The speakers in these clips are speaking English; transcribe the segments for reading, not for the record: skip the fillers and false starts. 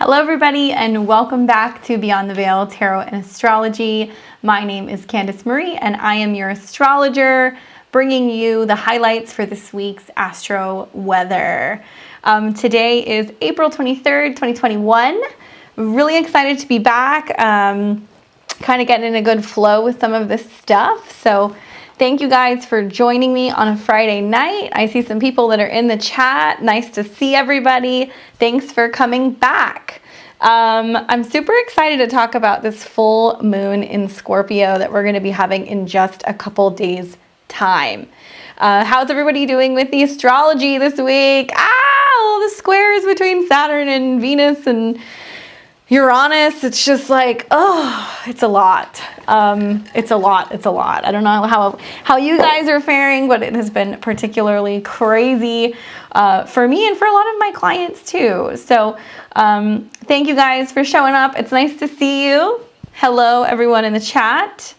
Hello everybody and welcome back to Beyond the Veil Tarot and Astrology. My name is Candice Marie and I am your astrologer, bringing you the highlights for this week's astro weather. Today is April 23rd, 2021. Really excited to be back, kind of getting in a good flow with some of this stuff. So thank you guys for joining me on a Friday night. I see some people that are in the chat. Nice to see everybody. Thanks for coming back. I'm super excited to talk about this full moon in Scorpio that we're going to be having in just a couple days' time. How's everybody doing with the astrology this week? All the squares between Saturn and Venus and Uranus, it's just like, oh, it's a lot. It's a lot. I don't know how you guys are faring, but it has been particularly crazy for me and for a lot of my clients too. So thank you guys for showing up. It's nice to see you. Hello, everyone in the chat.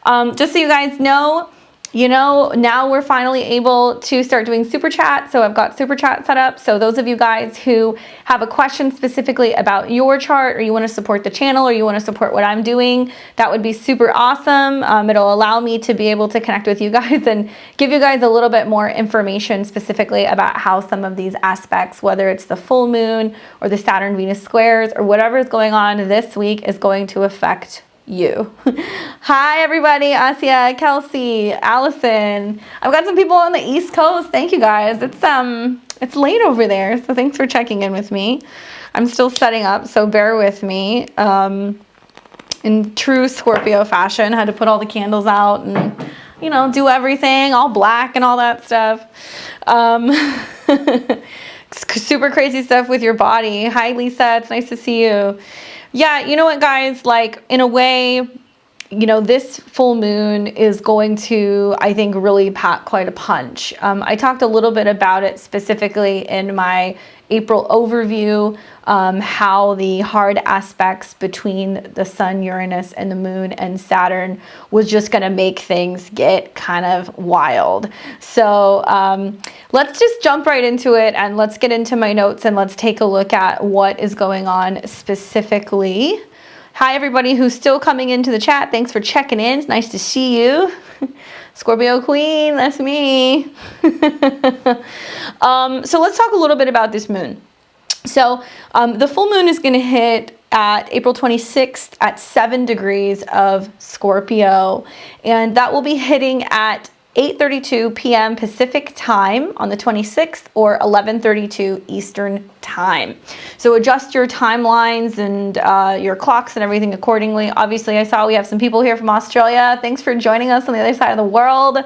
Just so you guys know, now we're finally able to start doing super chat. So I've got super chat set up. So those of you guys who have a question specifically about your chart, or you want to support the channel, or you want to support what I'm doing, that would be super awesome. It'll allow me to be able to connect with you guys and give you guys a little bit more information specifically about how some of these aspects, whether it's the full moon or the Saturn-Venus squares or whatever is going on this week, is going to affect you. Hi everybody, Asia, Kelsey, Allison. I've got some people on the East Coast. Thank you guys. It's late over there, so thanks for checking in with me. I'm still setting up, so bear with me. In true Scorpio fashion, had to put all the candles out and do everything all black and all that stuff. Super crazy stuff with your body. Hi Lisa, it's nice to see you. Yeah, you know what, guys, like, in a way, this full moon is going to, I think, really pack quite a punch. I talked a little bit about it specifically in my April overview, how the hard aspects between the sun, Uranus, and the moon and Saturn was just going to make things get kind of wild. So let's just jump right into it and let's get into my notes and let's take a look at what is going on specifically. Hi, everybody who's still coming into the chat. Thanks for checking in. It's nice to see you. Scorpio Queen, that's me. So let's talk a little bit about this moon. So the full moon is going to hit at April 26th at 7 degrees of Scorpio. And that will be hitting at 8:32 p.m. Pacific time on the 26th or 11:32 Eastern time. So adjust your timelines and your clocks and everything accordingly. Obviously, I saw we have some people here from Australia. Thanks for joining us on the other side of the world.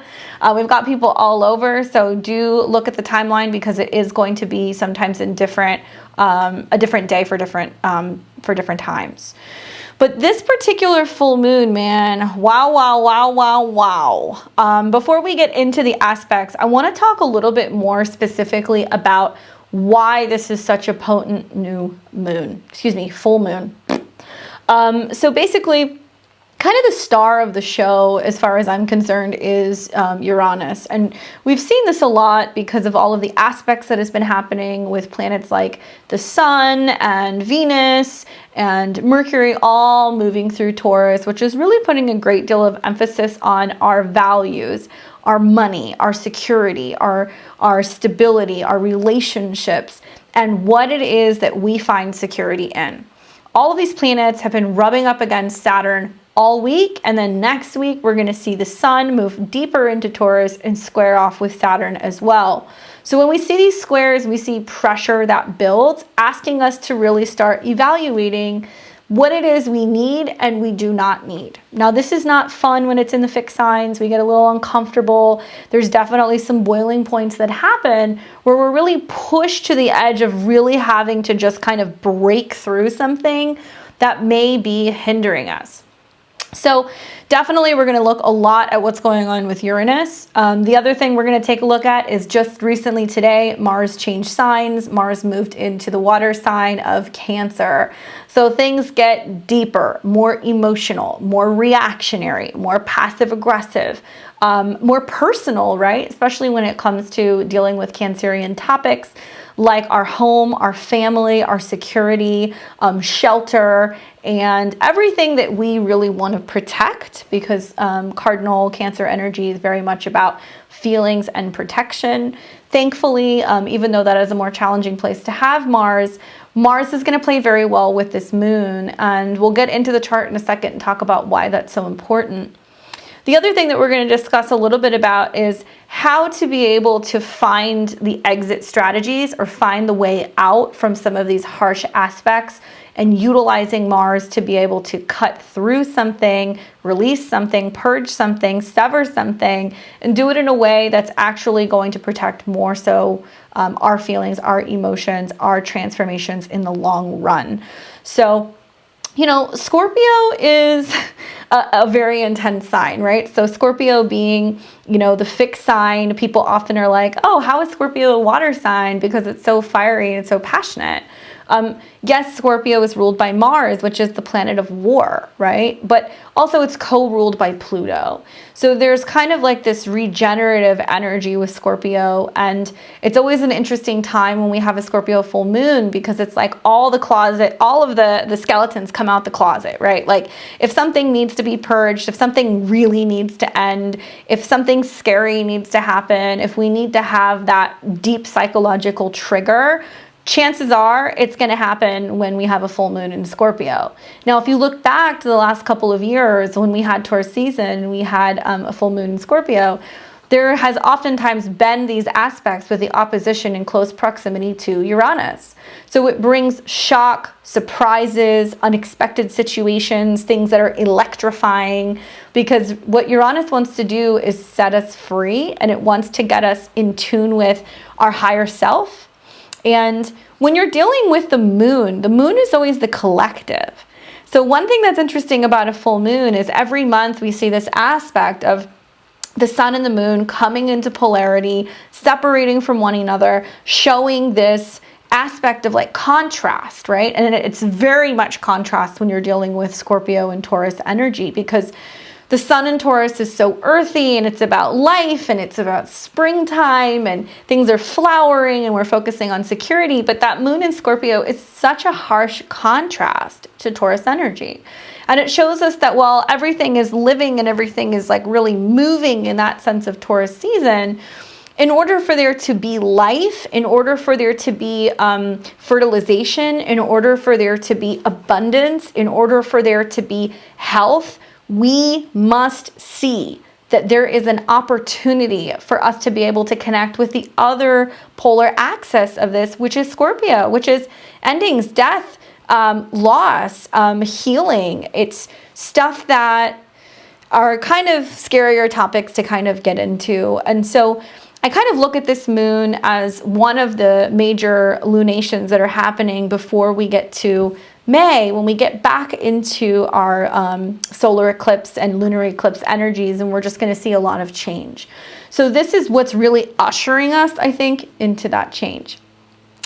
We've got people all over, so do look at the timeline because it is going to be sometimes in a different day for different times. But this particular full moon, man, wow. Before we get into the aspects, I want to talk a little bit more specifically about why this is such a potent full moon. So basically, kind of the star of the show, as far as I'm concerned, is Uranus. And we've seen this a lot because of all of the aspects that has been happening with planets like the Sun and Venus and Mercury all moving through Taurus, which is really putting a great deal of emphasis on our values, our money, our security, our stability, our relationships, and what it is that we find security in. All of these planets have been rubbing up against Saturn all week, and then next week we're going to see the Sun move deeper into Taurus and square off with Saturn as well. So when we see these squares, we see pressure that builds, asking us to really start evaluating what it is we need and we do not need. Now, this is not fun when it's in the fixed signs. We get a little uncomfortable. There's definitely some boiling points that happen where we're really pushed to the edge of really having to just kind of break through something that may be hindering us. So definitely we're going to look a lot at what's going on with Uranus. The other thing we're going to take a look at is just recently today, Mars changed signs. Mars moved into the water sign of Cancer. So things get deeper, more emotional, more reactionary, more passive aggressive, more personal, right? Especially when it comes to dealing with Cancerian topics like our home, our family, our security, shelter, and everything that we really want to protect, because cardinal Cancer energy is very much about feelings and protection. Thankfully, even though that is a more challenging place to have Mars is going to play very well with this moon, and we'll get into the chart in a second and talk about why that's so important. The other thing that we're going to discuss a little bit about is how to be able to find the exit strategies or find the way out from some of these harsh aspects, and utilizing Mars to be able to cut through something, release something, purge something, sever something, and do it in a way that's actually going to protect more so our feelings, our emotions, our transformations in the long run. So, you know, Scorpio is a very intense sign, right? So Scorpio being, you know, the fixed sign, people often are like, oh, how is Scorpio a water sign? Because it's so fiery and so passionate. Yes, Scorpio is ruled by Mars, which is the planet of war, right? But also it's co-ruled by Pluto. So there's kind of like this regenerative energy with Scorpio. And it's always an interesting time when we have a Scorpio full moon, because it's like all of the skeletons come out the closet, right? Like if something needs to be purged, if something really needs to end, if something scary needs to happen, if we need to have that deep psychological trigger, chances are it's going to happen when we have a full moon in Scorpio. Now, if you look back to the last couple of years when we had Taurus season, we had a full moon in Scorpio, there has oftentimes been these aspects with the opposition in close proximity to Uranus. So it brings shock, surprises, unexpected situations, things that are electrifying, because what Uranus wants to do is set us free, and it wants to get us in tune with our higher self. And when you're dealing with the moon is always the collective. So one thing that's interesting about a full moon is every month we see this aspect of the sun and the moon coming into polarity, separating from one another, showing this aspect of like contrast, right? And it's very much contrast when you're dealing with Scorpio and Taurus energy, because the sun in Taurus is so earthy, and it's about life, and it's about springtime, and things are flowering, and we're focusing on security. But that moon in Scorpio is such a harsh contrast to Taurus energy. And it shows us that while everything is living and everything is like really moving in that sense of Taurus season, in order for there to be life, in order for there to be fertilization, in order for there to be abundance, in order for there to be health, we must see that there is an opportunity for us to be able to connect with the other polar axis of this, which is Scorpio, which is endings, death, loss, healing. It's stuff that are kind of scarier topics to kind of get into. And so I kind of look at this moon as one of the major lunations that are happening before we get to May, when we get back into our solar eclipse and lunar eclipse energies, and we're just going to see a lot of change. So this is what's really ushering us, I think, into that change.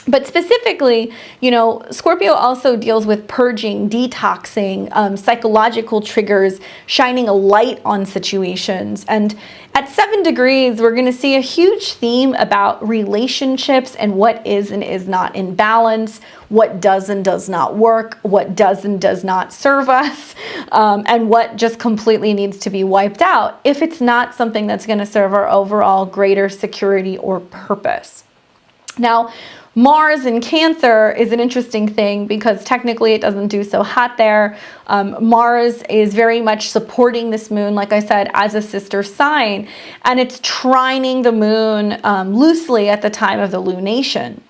But specifically, you know, Scorpio also deals with purging, detoxing, psychological triggers, shining a light on situations. And at 7 degrees, we're going to see a huge theme about relationships and what is and is not in balance, what does and does not work, what does and does not serve us, and what just completely needs to be wiped out if it's not something that's going to serve our overall greater security or purpose. Now, Mars in Cancer is an interesting thing because technically it doesn't do so hot there. Mars is very much supporting this moon, like I said, as a sister sign, and it's trining the moon loosely at the time of the lunation.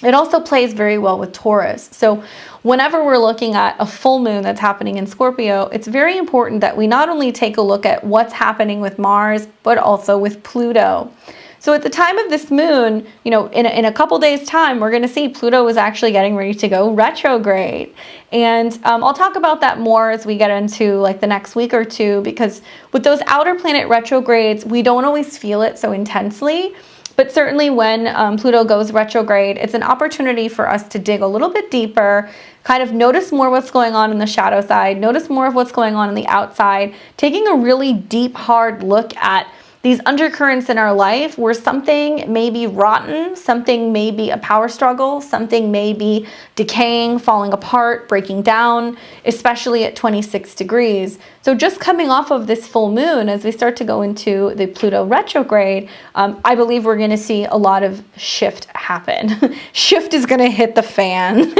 It also plays very well with Taurus. So whenever we're looking at a full moon that's happening in Scorpio, it's very important that we not only take a look at what's happening with Mars, but also with Pluto. So at the time of this moon, you know, in a couple days' time, we're going to see Pluto is actually getting ready to go retrograde. And I'll talk about that more as we get into like the next week or two, because with those outer planet retrogrades, we don't always feel it so intensely. But certainly when Pluto goes retrograde, it's an opportunity for us to dig a little bit deeper, kind of notice more what's going on in the shadow side, notice more of what's going on in the outside, taking a really deep, hard look at these undercurrents in our life where something may be rotten, something may be a power struggle, something may be decaying, falling apart, breaking down, especially at 26 degrees. So just coming off of this full moon, as we start to go into the Pluto retrograde, I believe we're going to see a lot of shift happen. Shift is going to hit the fan.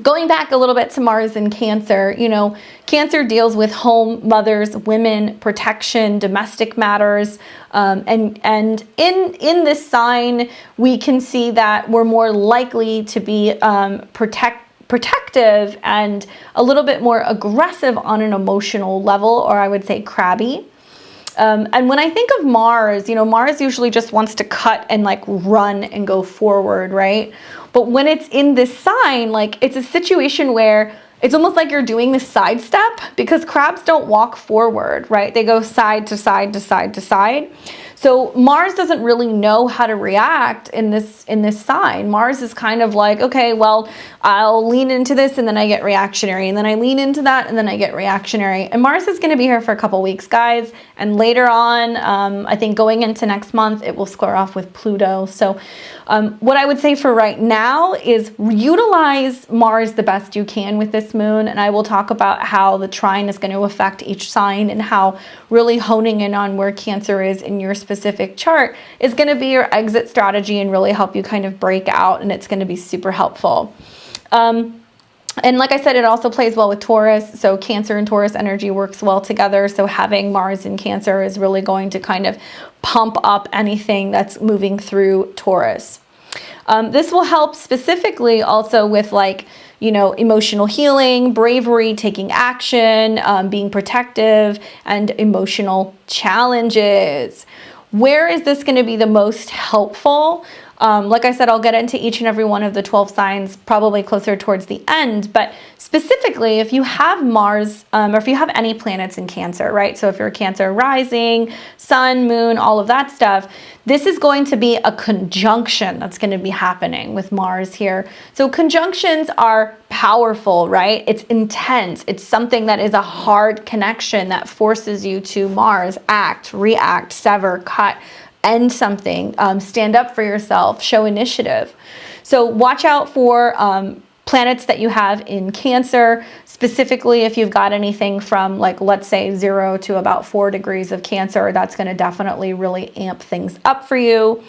Going back a little bit to Mars in Cancer, you know, Cancer deals with home, mothers, women, protection, domestic matters. And in this sign, we can see that we're more likely to be protective and a little bit more aggressive on an emotional level, or I would say crabby. And when I think of Mars, you know, Mars usually just wants to cut and like run and go forward, right? But when it's in this sign, like it's a situation where it's almost like you're doing this sidestep, because crabs don't walk forward, right? They go side to side to side to side. So Mars doesn't really know how to react in this sign. Mars is kind of like, okay, well, I'll lean into this and then I get reactionary, and then I lean into that and then I get reactionary. And Mars is going to be here for a couple weeks, guys. And later on, I think going into next month, it will square off with Pluto. So what I would say for right now is utilize Mars the best you can with this moon. And I will talk about how the trine is going to affect each sign, and how really honing in on where Cancer is in your specific chart is going to be your exit strategy and really help you kind of break out, and it's going to be super helpful. And like I said, it also plays well with Taurus. So Cancer and Taurus energy works well together. So having Mars in Cancer is really going to kind of pump up anything that's moving through Taurus. This will help specifically also with, like, you know, emotional healing, bravery, taking action, being protective, and emotional challenges. Where is this going to be the most helpful? Like I said, I'll get into each and every one of the 12 signs probably closer towards the end, but specifically if you have Mars, or if you have any planets in Cancer, right? So if you're Cancer rising, sun, moon, all of that stuff, this is going to be a conjunction that's going to be happening with Mars here. So conjunctions are powerful, right? It's intense. It's something that is a hard connection that forces you to Mars, act, react, sever, cut, end something, stand up for yourself, show initiative. So watch out for planets that you have in Cancer, specifically if you've got anything from, like, let's say 0 to about 4 degrees of Cancer. That's going to definitely really amp things up for you.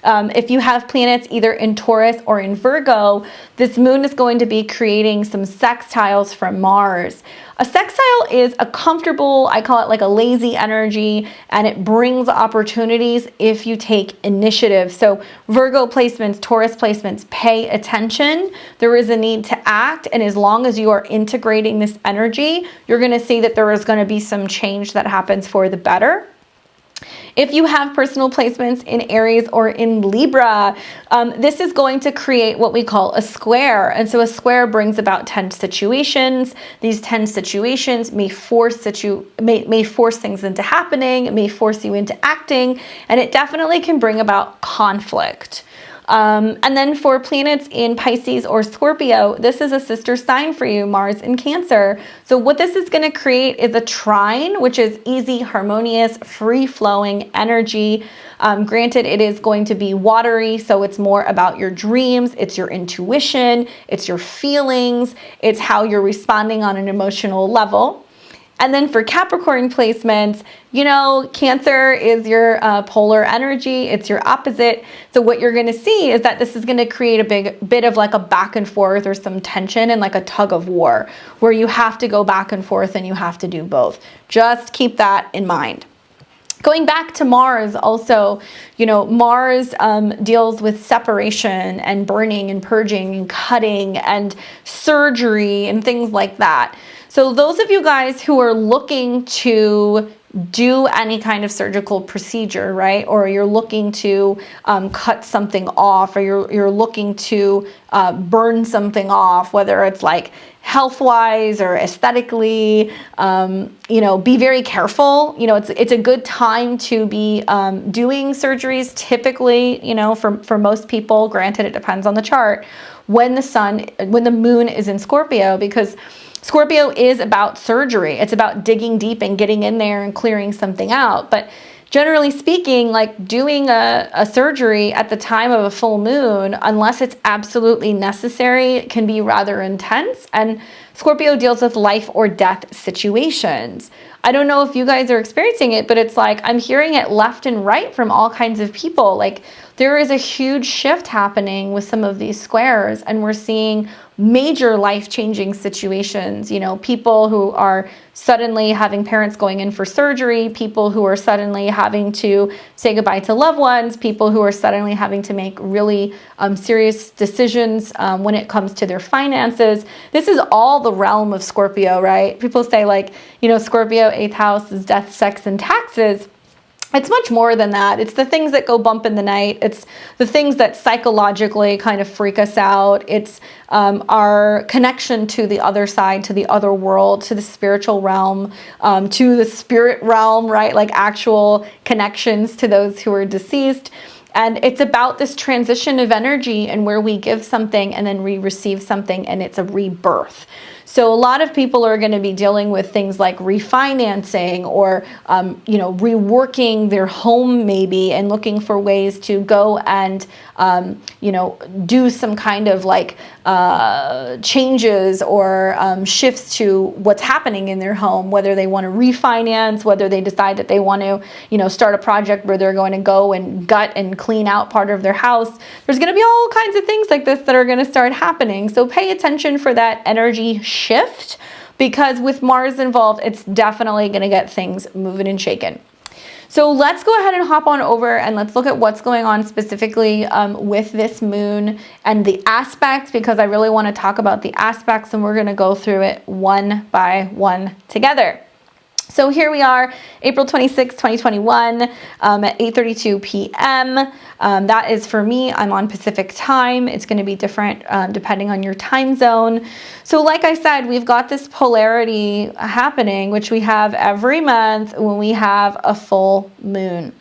If you have planets either in Taurus or in Virgo, this moon is going to be creating some sextiles from Mars. A sextile is a comfortable, I call it like a lazy energy, and it brings opportunities if you take initiative. So Virgo placements, Taurus placements, pay attention. There is a need to act, and as long as you are integrating this energy, you're going to see that there is going to be some change that happens for the better. If you have personal placements in Aries or in Libra, this is going to create what we call a square. And so a square brings about tense situations. These tense situations may force things into happening, it may force you into acting, and it definitely can bring about conflict. And then for planets in Pisces or Scorpio, this is a sister sign for you, Mars in Cancer. So what this is going to create is a trine, which is easy, harmonious, free-flowing energy. Granted, it is going to be watery, so it's more about your dreams, it's your intuition, it's your feelings, it's how you're responding on an emotional level. And then for Capricorn placements, you know, Cancer is your polar energy. It's your opposite. So what you're going to see is that this is going to create a bit of like a back and forth, or some tension and like a tug of war, where you have to go back and forth and you have to do both. Just keep that in mind. Going back to Mars also, you know, Mars deals with separation and burning and purging and cutting and surgery and things like that. So those of you guys who are looking to do any kind of surgical procedure, right? Or you're looking to cut something off, or you're looking to burn something off, whether it's like health-wise or aesthetically, you know, be very careful. You know, it's a good time to be doing surgeries typically, you know, for most people. Granted, it depends on the chart. when the moon is in Scorpio, because Scorpio is about surgery. It's about digging deep and getting in there and clearing something out. But generally speaking, like doing a surgery at the time of a full moon, unless it's absolutely necessary, can be rather intense. And Scorpio deals with life or death situations. I don't know if you guys are experiencing it, but it's like I'm hearing it left and right from all kinds of people. Like there is a huge shift happening with some of these squares, and we're seeing major life-changing situations. You know, people who are suddenly having parents going in for surgery, people who are suddenly having to say goodbye to loved ones, people who are suddenly having to make really serious decisions when it comes to their finances. This is all the realm of Scorpio, right? People say like, you know, Scorpio 8th house is death, sex, and taxes. It's much more than that. It's the things that go bump in the night. It's the things that psychologically kind of freak us out. It's our connection to the other side, to the other world, to the spiritual realm, to the spirit realm, right? Like actual connections to those who are deceased. And it's about this transition of energy and where we give something and then we receive something, and it's a rebirth. So a lot of people are going to be dealing with things like refinancing or, you know, reworking their home maybe, and looking for ways to go and, you know, do some kind of like changes or shifts to what's happening in their home, whether they want to refinance, whether they decide that they want to, you know, start a project where they're going to go and gut and clean out part of their house. There's going to be all kinds of things like this that are going to start happening. So pay attention for that energy shift, because with Mars involved, it's definitely going to get things moving and shaking. So let's go ahead and hop on over and let's look at what's going on specifically with this moon and the aspects, because I really want to talk about the aspects, and we're going to go through it one by one together. So here we are, April 26, 2021, at 8:32 p.m. That is for me. I'm on Pacific time. It's going to be different depending on your time zone. So like I said, we've got this polarity happening, which we have every month when we have a full moon.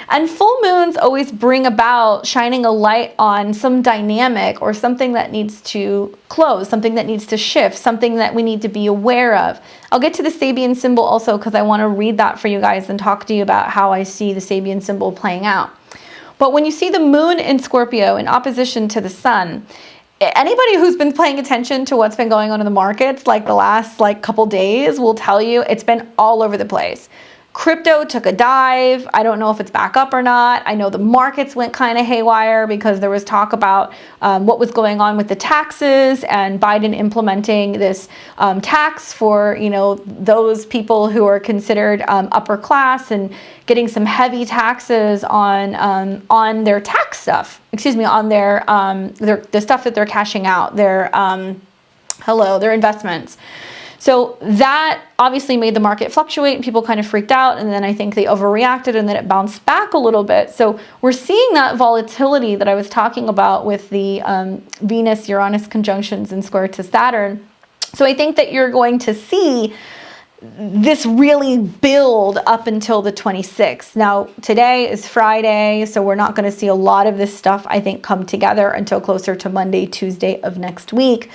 And full moons always bring about shining a light on some dynamic or something that needs to close, something that needs to shift, something that we need to be aware of. I'll get to the Sabian symbol also, because I want to read that for you guys and talk to you about how I see the Sabian symbol playing out. But when you see the moon in Scorpio in opposition to the sun, anybody who's been paying attention to what's been going on in the markets like the last couple days will tell you it's been all over the place. Crypto took a dive. I don't know if it's back up or not. I know the markets went kind of haywire because there was talk about what was going on with the taxes and Biden implementing this tax for, you know, those people who are considered upper class, and getting some heavy taxes on their tax stuff. Excuse me, on their the stuff that they're cashing out, their investments. So that obviously made the market fluctuate, and people kind of freaked out, and then I think they overreacted, and then it bounced back a little bit. So we're seeing that volatility that I was talking about with the Venus-Uranus conjunctions and square to Saturn. So I think that you're going to see this really build up until the 26th. Now, today is Friday, so we're not going to see a lot of this stuff, I think, come together until closer to Monday, Tuesday of next week.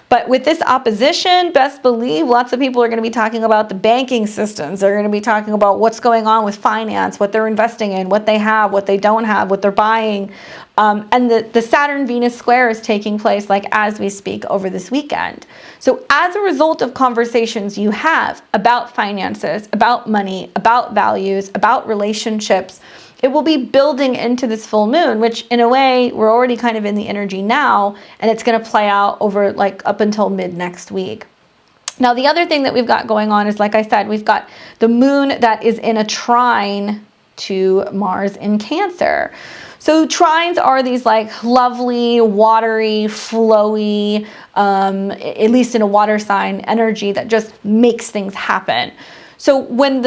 But with this opposition, best believe lots of people are going to be talking about the banking systems. They're going to be talking about what's going on with finance, what they're investing in, what they have, what they don't have, what they're buying. And the Saturn-Venus square is taking place as we speak over this weekend. So as a result of conversations you have about finances, about money, about values, about relationships, it will be building into this full moon, which in a way, we're already kind of in the energy now, and it's going to play out over up until mid next week. Now, the other thing that we've got going on is, like I said, we've got the moon that is in a trine to Mars in Cancer. So trines are these lovely, watery, flowy, at least in a water sign, energy that just makes things happen. So when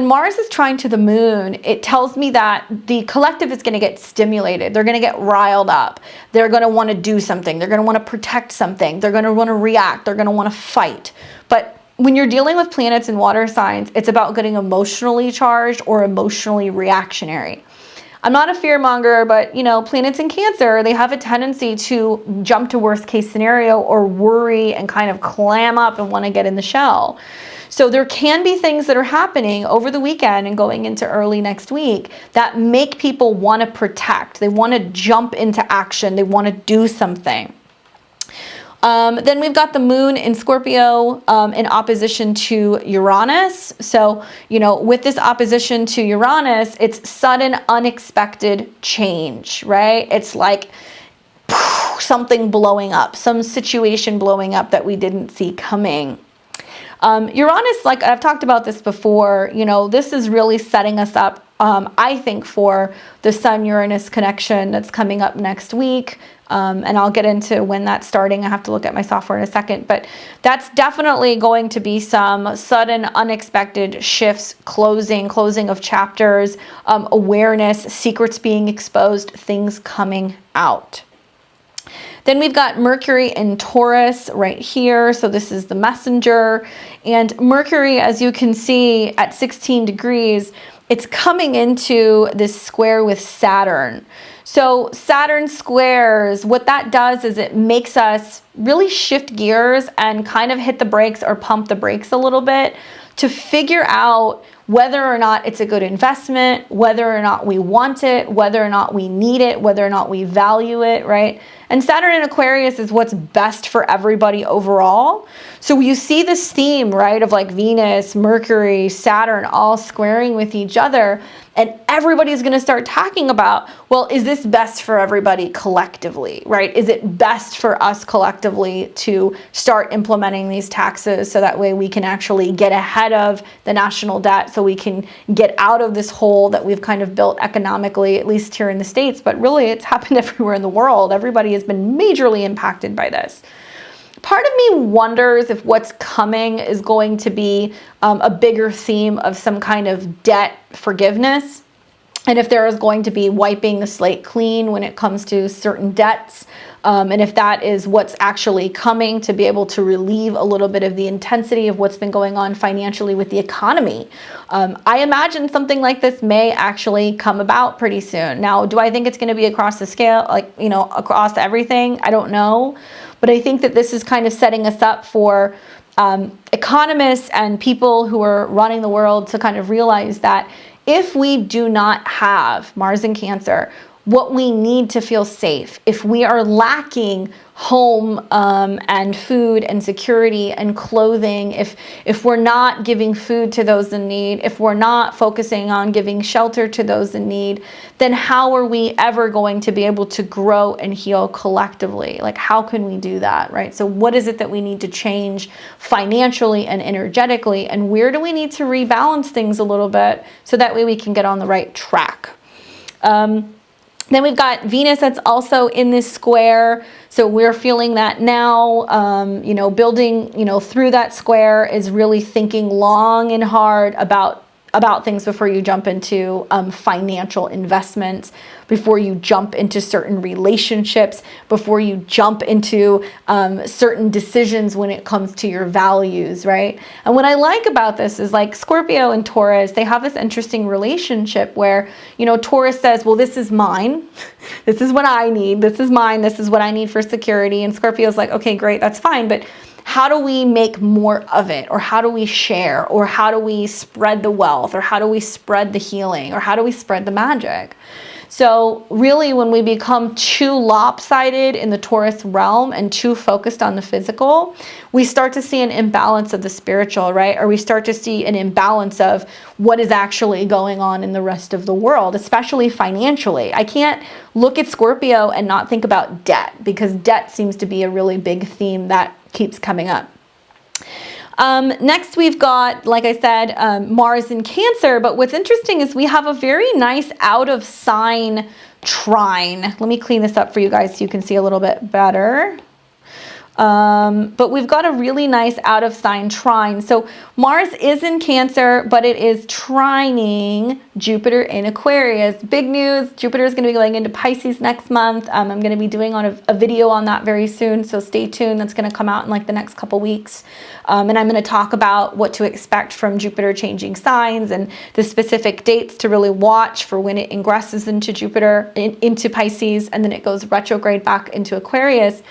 Mars is trine to the moon, it tells me that the collective is going to get stimulated. They're going to get riled up. They're going to want to do something. They're going to want to protect something. They're going to want to react. They're going to want to fight. But when you're dealing with planets and water signs, it's about getting emotionally charged or emotionally reactionary. I'm not a fear monger, but you know, planets in Cancer, they have a tendency to jump to worst case scenario or worry and kind of clam up and want to get in the shell. So there can be things that are happening over the weekend and going into early next week that make people want to protect. They want to jump into action. They want to do something. Then we've got the moon in Scorpio in opposition to Uranus. So, you know, with this opposition to Uranus, it's sudden, unexpected change, right? It's like something blowing up, some situation blowing up that we didn't see coming. Uranus, like I've talked about this before, you know, this is really setting us up, I think, for the Sun-Uranus connection that's coming up next week. And I'll get into when that's starting. I have to look at my software in a second, but that's definitely going to be some sudden, unexpected shifts, closing of chapters, awareness, secrets being exposed, things coming out. Then we've got Mercury in Taurus right here. So this is the messenger. And Mercury, as you can see, at 16 degrees, it's coming into this square with Saturn. So Saturn squares, what that does is it makes us really shift gears and kind of hit the brakes or pump the brakes a little bit to figure out whether or not it's a good investment, whether or not we want it, whether or not we need it, whether or not we value it, right? And Saturn in Aquarius is what's best for everybody overall. So you see this theme, right, of like Venus, Mercury, Saturn all squaring with each other. And everybody's going to start talking about, well, is this best for everybody collectively, right? Is it best for us collectively to start implementing these taxes so that way we can actually get ahead of the national debt, so we can get out of this hole that we've kind of built economically, at least here in the States, but really it's happened everywhere in the world. Everybody has been majorly impacted by this. Part of me wonders if what's coming is going to be a bigger theme of some kind of debt forgiveness, and if there is going to be wiping the slate clean when it comes to certain debts, and if that is what's actually coming to be able to relieve a little bit of the intensity of what's been going on financially with the economy. I imagine something like this may actually come about pretty soon. Now, do I think it's going to be across the scale, like, you know, across everything? I don't know. But I think that this is kind of setting us up for economists and people who are running the world to kind of realize that if we do not have Mars in Cancer, what we need to feel safe, if we are lacking home and food and security and clothing, if we're not giving food to those in need, if we're not focusing on giving shelter to those in need, then how are we ever going to be able to grow and heal collectively? Like, how can we do that, right? So what is it that we need to change financially and energetically, and where do we need to rebalance things a little bit so that way we can get on the right track? Then we've got Venus that's also in this square. So we're feeling that now, you know, building, you know, through that square is really thinking long and hard about things before you jump into financial investments, before you jump into certain relationships, before you jump into certain decisions when it comes to your values, right? And what I like about this is, like, Scorpio and Taurus, they have this interesting relationship where, you know, Taurus says, well, this is mine. This is what I need. This is mine. This is what I need for security. And Scorpio's like, okay, great, that's fine. But how do we make more of it? Or how do we share? Or how do we spread the wealth? Or how do we spread the healing? Or how do we spread the magic? So really, when we become too lopsided in the Taurus realm and too focused on the physical, we start to see an imbalance of the spiritual, right? Or we start to see an imbalance of what is actually going on in the rest of the world, especially financially. I can't look at Scorpio and not think about debt, because debt seems to be a really big theme that keeps coming up. Next, we've got, like I said, Mars in Cancer. But what's interesting is we have a very nice out of sign trine. Let me clean this up for you guys so you can see a little bit better. But we've got a really nice out of sign trine. So Mars is in Cancer, but it is trining Jupiter in Aquarius. Big news, Jupiter is going to be going into Pisces next month. I'm going to be doing a video on that very soon, so stay tuned. That's going to come out in like the next couple weeks. And I'm going to talk about what to expect from Jupiter changing signs and the specific dates to really watch for when it ingresses into Jupiter, into Pisces, and then it goes retrograde back into Aquarius.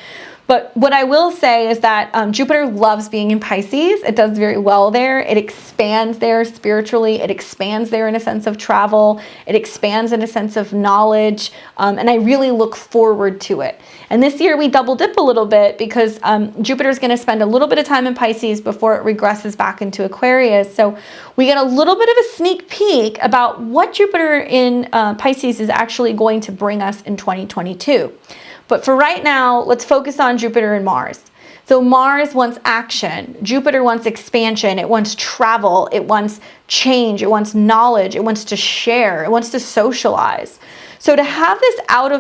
But what I will say is that Jupiter loves being in Pisces. It does very well there. It expands there spiritually. It expands there in a sense of travel. It expands in a sense of knowledge. And I really look forward to it. And this year we double dip a little bit because Jupiter is going to spend a little bit of time in Pisces before it regresses back into Aquarius. So we get a little bit of a sneak peek about what Jupiter in Pisces is actually going to bring us in 2022. But for right now, let's focus on Jupiter and Mars. So Mars wants action. Jupiter wants expansion. It wants travel. It wants change. It wants knowledge. It wants to share. It wants to socialize. So to have this out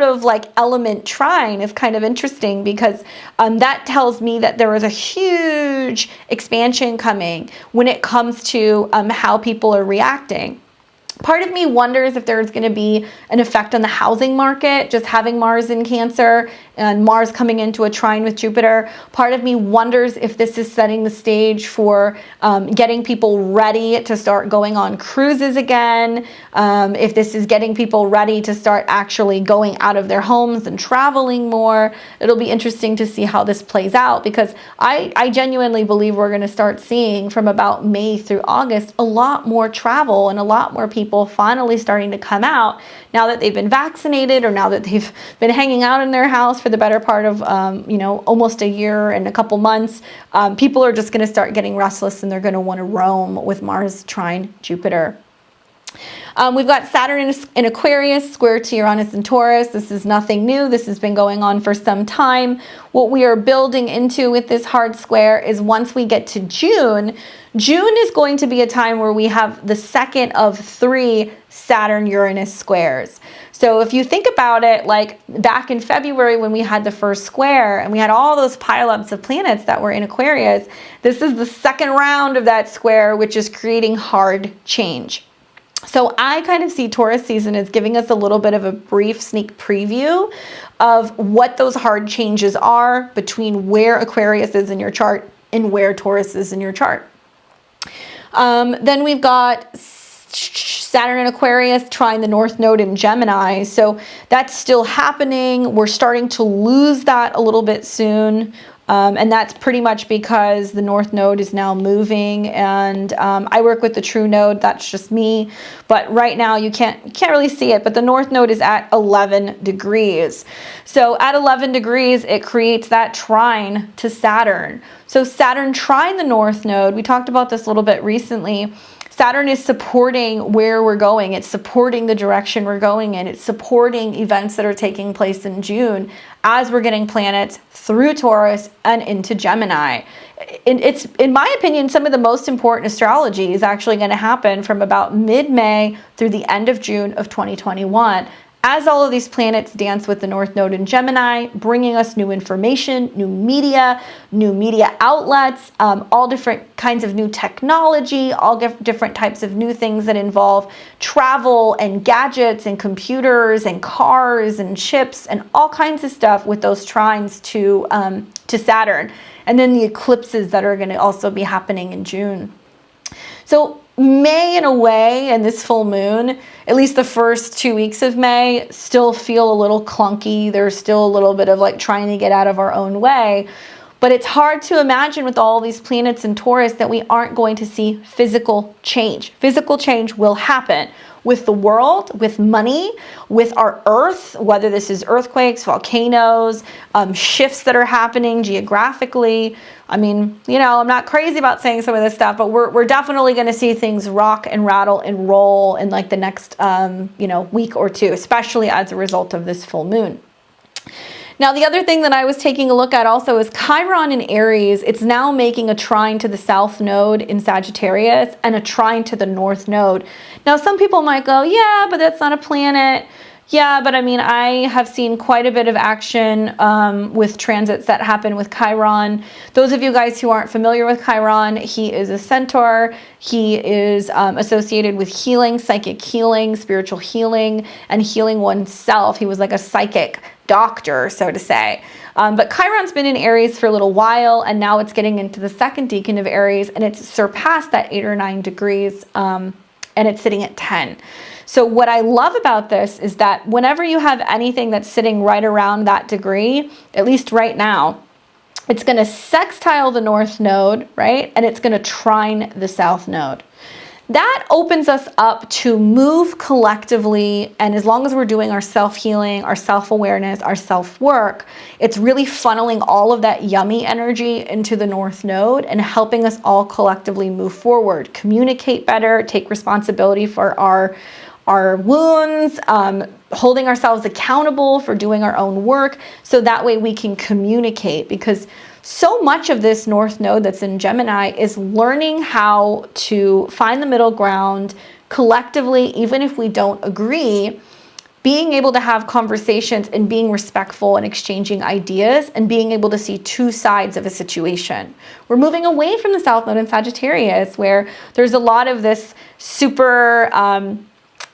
of like element trine is kind of interesting because that tells me that there is a huge expansion coming when it comes to how people are reacting. Part of me wonders if there's going to be an effect on the housing market, just having Mars in Cancer and Mars coming into a trine with Jupiter. Part of me wonders if this is setting the stage for getting people ready to start going on cruises again, if this is getting people ready to start actually going out of their homes and traveling more. It'll be interesting to see how this plays out because I genuinely believe we're going to start seeing from about May through August a lot more travel and a lot more people finally starting to come out now that they've been vaccinated or now that they've been hanging out in their house for the better part of almost a year and a couple months. People are just going to start getting restless and they're going to want to roam with Mars trine Jupiter. We've got Saturn in Aquarius, square to Uranus and Taurus. This is nothing new. This has been going on for some time. What we are building into with this hard square is once we get to June is going to be a time where we have the second of 3 Saturn-Uranus squares. So if you think about it, like back in February when we had the first square and we had all those pileups of planets that were in Aquarius, this is the second round of that square, which is creating hard change. So I kind of see Taurus season as giving us a little bit of a brief sneak preview of what those hard changes are between where Aquarius is in your chart and where Taurus is in your chart. Then we've got Saturn in Aquarius trine the North Node in Gemini. So that's still happening. We're starting to lose that a little bit soon. And that's pretty much because the North Node is now moving and I work with the True Node, that's just me. But right now you can't really see it, but the North Node is at 11 degrees. So at 11 degrees, it creates that trine to Saturn. So Saturn trine the North Node, we talked about this a little bit recently. Saturn is supporting where we're going. It's supporting the direction we're going in. It's supporting events that are taking place in June as we're getting planets through Taurus and into Gemini. It's, in my opinion, some of the most important astrology is actually going to happen from about mid-May through the end of June of 2021. As all of these planets dance with the North Node in Gemini, bringing us new information, new media outlets, all different kinds of new technology, all different types of new things that involve travel and gadgets and computers and cars and ships and all kinds of stuff with those trines to Saturn. And then the eclipses that are going to also be happening in June. So May, in a way, and this full moon, at least the first 2 weeks of May, still feel a little clunky. There's still a little bit of like trying to get out of our own way. But it's hard to imagine with all these planets in Taurus that we aren't going to see physical change. Physical change will happen with the world, with money, with our Earth, whether this is earthquakes, volcanoes, shifts that are happening geographically. I mean, I'm not crazy about saying some of this stuff, but we're definitely going to see things rock and rattle and roll in like the next, week or two, especially as a result of this full moon. Now, the other thing that I was taking a look at also is Chiron in Aries. It's now making a trine to the South Node in Sagittarius and a trine to the North Node. Now, some people might go, yeah, but that's not a planet. Yeah, but I mean, I have seen quite a bit of action with transits that happen with Chiron. Those of you guys who aren't familiar with Chiron, he is a centaur. He is associated with healing, psychic healing, spiritual healing, and healing oneself. He was like a psychic doctor, so to say. But Chiron's been in Aries for a little while, and now it's getting into the second decan of Aries, and it's surpassed that 8 or 9 degrees, and it's sitting at 10. So what I love about this is that whenever you have anything that's sitting right around that degree, at least right now, it's going to sextile the north node, right? And it's going to trine the south node. That opens us up to move collectively, and as long as we're doing our self-healing, our self-awareness, our self-work, it's really funneling all of that yummy energy into the north node and helping us all collectively move forward, communicate better, take responsibility for our wounds, holding ourselves accountable for doing our own work, so that way we can communicate, because so much of this north node that's in Gemini is learning how to find the middle ground collectively, even if we don't agree, being able to have conversations and being respectful and exchanging ideas and being able to see two sides of a situation. We're moving away from the south node in Sagittarius, where there's a lot of this super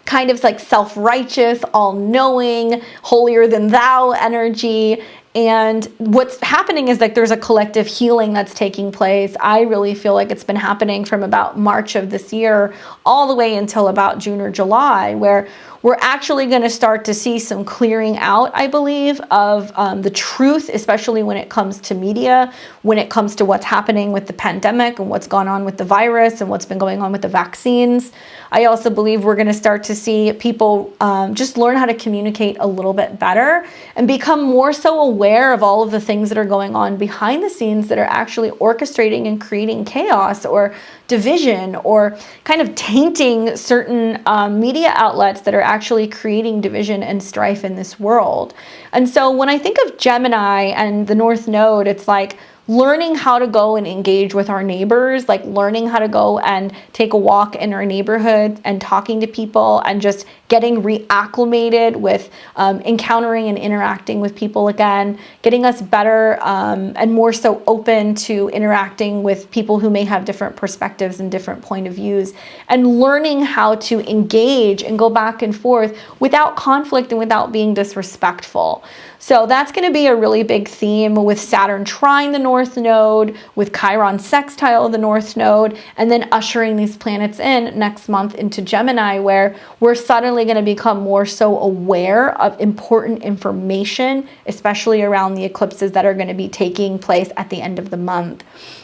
kind of like self-righteous, all-knowing, holier than thou energy. And what's happening is like there's a collective healing that's taking place. I really feel like it's been happening from about March of this year all the way until about June or July, where we're actually going to start to see some clearing out, I believe, of the truth, especially when it comes to media, when it comes to what's happening with the pandemic and what's gone on with the virus and what's been going on with the vaccines. I also believe we're going to start to see people just learn how to communicate a little bit better and become more so aware of all of the things that are going on behind the scenes that are actually orchestrating and creating chaos or division, or kind of tainting certain media outlets that are actually creating division and strife in this world. And so when I think of Gemini and the North Node, it's like learning how to go and engage with our neighbors, like learning how to go and take a walk in our neighborhood and talking to people and just getting reacclimated with encountering and interacting with people again, getting us better and more so open to interacting with people who may have different perspectives and different point of views, and learning how to engage and go back and forth without conflict and without being disrespectful. So that's going to be a really big theme with Saturn trine the North Node, with Chiron sextile the North Node, and then ushering these planets in next month into Gemini, where we're suddenly going to become more so aware of important information, especially around the eclipses that are going to be taking place at the end of the month.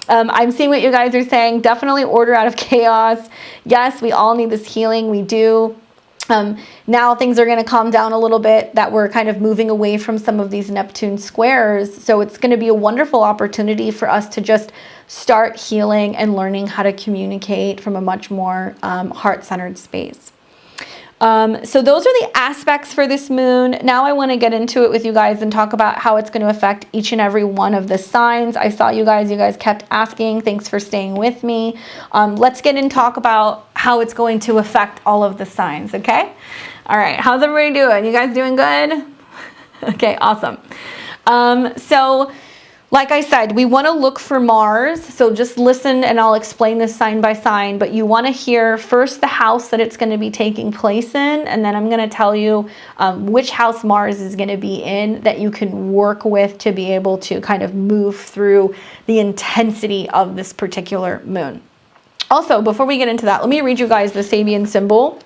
I'm seeing what you guys are saying. Definitely order out of chaos. Yes, we all need this healing. We do. Now things are going to calm down a little bit, that we're kind of moving away from some of these Neptune squares. So it's going to be a wonderful opportunity for us to just start healing and learning how to communicate from a much more heart-centered space. So those are the aspects for this moon. Now I want to get into it with you guys and talk about how it's going to affect each and every one of the signs. I saw you guys kept asking. Thanks for staying with me. Let's get in and talk about how it's going to affect all of the signs, okay? All right, how's everybody doing? You guys doing good? Okay, awesome. So like I said, we want to look for Mars. So just listen and I'll explain this sign by sign, but you want to hear first the house that it's going to be taking place in, and then I'm going to tell you which house Mars is going to be in that you can work with to be able to kind of move through the intensity of this particular moon. Also, before we get into that, let me read you guys the Sabian symbol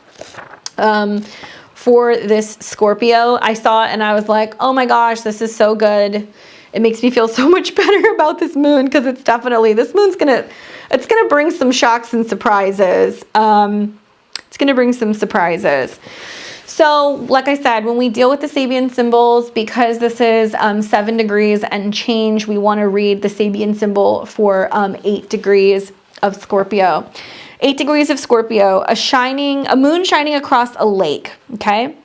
for this Scorpio. I saw it and I was like, oh my gosh, this is so good. It makes me feel so much better about this moon, because it's definitely, this moon's it's gonna bring some shocks and surprises. It's gonna bring some surprises. So like I said, when we deal with the Sabian symbols, because this is 7 degrees and change, we want to read the Sabian symbol for 8 degrees of Scorpio. 8 degrees of Scorpio, a moon shining across a lake, okay?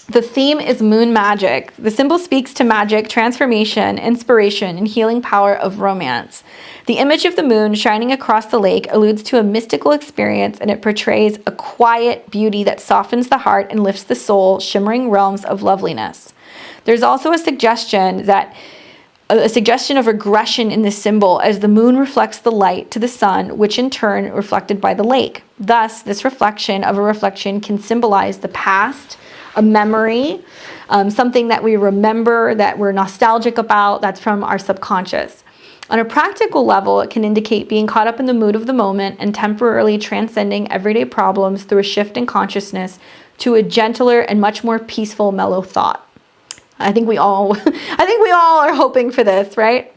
The theme is moon magic. The symbol speaks to magic, transformation, inspiration, and healing power of romance. The image of the moon shining across the lake alludes to a mystical experience, and it portrays a quiet beauty that softens the heart and lifts the soul, shimmering realms of loveliness. There's also a suggestion of regression in this symbol, as the moon reflects the light to the sun, which in turn reflected by the lake. Thus, this reflection of a reflection can symbolize the past, a memory, something that we remember, that we're nostalgic about, that's from our subconscious. On a practical level, it can indicate being caught up in the mood of the moment and temporarily transcending everyday problems through a shift in consciousness to a gentler and much more peaceful, mellow thought. I think we all are hoping for this, right?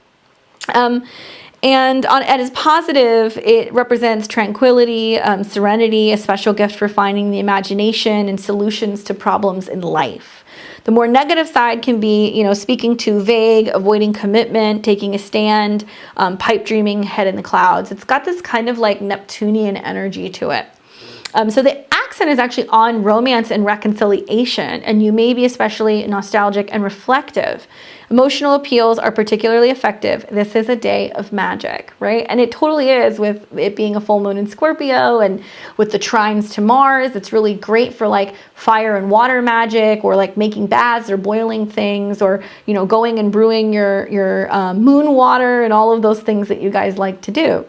And as positive, it represents tranquility, serenity, a special gift for finding the imagination and solutions to problems in life. The more negative side can be, speaking too vague, avoiding commitment, taking a stand, pipe dreaming, head in the clouds. It's got this kind of like Neptunian energy to it. So the accent is actually on romance and reconciliation, and you may be especially nostalgic and reflective. Emotional appeals are particularly effective. This is a day of magic, right? And it totally is, with it being a full moon in Scorpio and with the trines to Mars. It's really great for like fire and water magic, or like making baths or boiling things, or, going and brewing your moon water and all of those things that you guys like to do.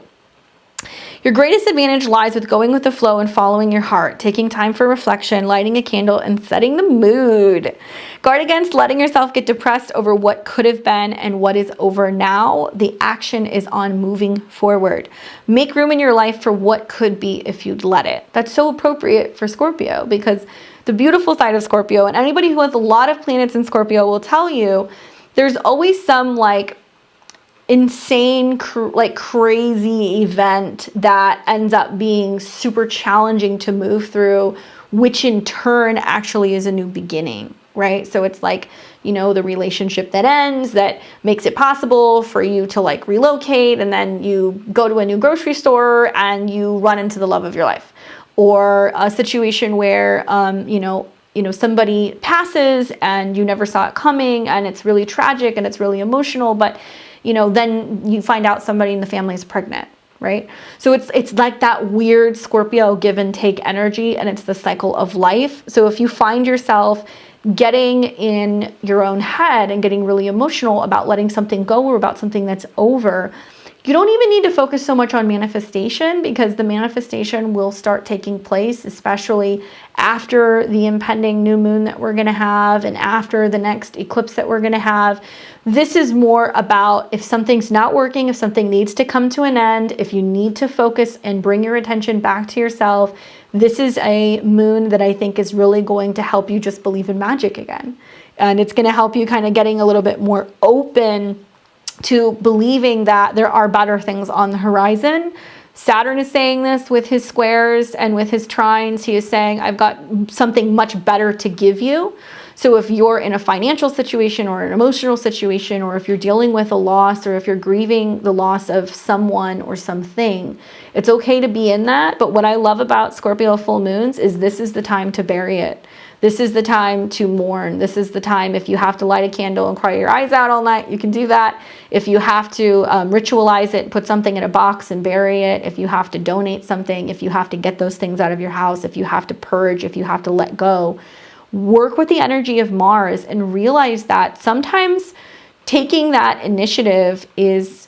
Your greatest advantage lies with going with the flow and following your heart, taking time for reflection, lighting a candle, and setting the mood. Guard against letting yourself get depressed over what could have been and what is over now. The action is on moving forward. Make room in your life for what could be if you'd let it. That's so appropriate for Scorpio, because the beautiful side of Scorpio, and anybody who has a lot of planets in Scorpio will tell you, there's always some like insane, crazy event that ends up being super challenging to move through, which in turn actually is a new beginning, right? So it's like, the relationship that ends, that makes it possible for you to like relocate, and then you go to a new grocery store and you run into the love of your life. Or a situation where, somebody passes and you never saw it coming, and it's really tragic and it's really emotional, but then you find out somebody in the family is pregnant, right? So it's like that weird Scorpio give and take energy, and it's the cycle of life. So if you find yourself getting in your own head and getting really emotional about letting something go, or about something that's over, you don't even need to focus so much on manifestation, because the manifestation will start taking place, especially after the impending new moon that we're going to have, and after the next eclipse that we're going to have. This is more about if something's not working, if something needs to come to an end, if you need to focus and bring your attention back to yourself. This is a moon that I think is really going to help you just believe in magic again. And it's going to help you kind of getting a little bit more open to believing that there are better things on the horizon. Saturn is saying this with his squares and with his trines. He is saying, I've got something much better to give you. So if you're in a financial situation or an emotional situation, or if you're dealing with a loss, or if you're grieving the loss of someone or something, it's okay to be in that. But what I love about Scorpio full moons is this is the time to bury it. This is the time to mourn. This is the time, if you have to light a candle and cry your eyes out all night, you can do that. If you have to ritualize it, put something in a box and bury it. If you have to donate something, if you have to get those things out of your house, if you have to purge, if you have to let go, work with the energy of Mars and realize that sometimes taking that initiative is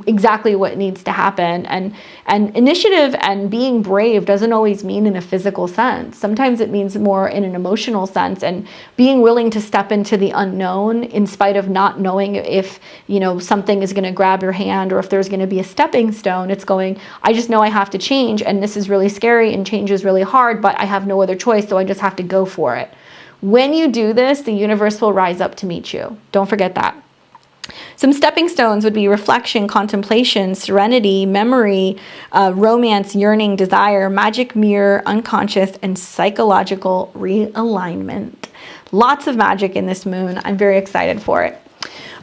exactly what needs to happen. And initiative and being brave doesn't always mean in a physical sense. Sometimes it means more in an emotional sense, and being willing to step into the unknown in spite of not knowing if, something is going to grab your hand, or if there's going to be a stepping stone. It's going, I just know I have to change, and this is really scary, and change is really hard, but I have no other choice, so I just have to go for it. When you do this, the universe will rise up to meet you. Don't forget that. Some stepping stones would be reflection, contemplation, serenity, memory, romance, yearning, desire, magic mirror, unconscious, and psychological realignment. Lots of magic in this moon. I'm very excited for it.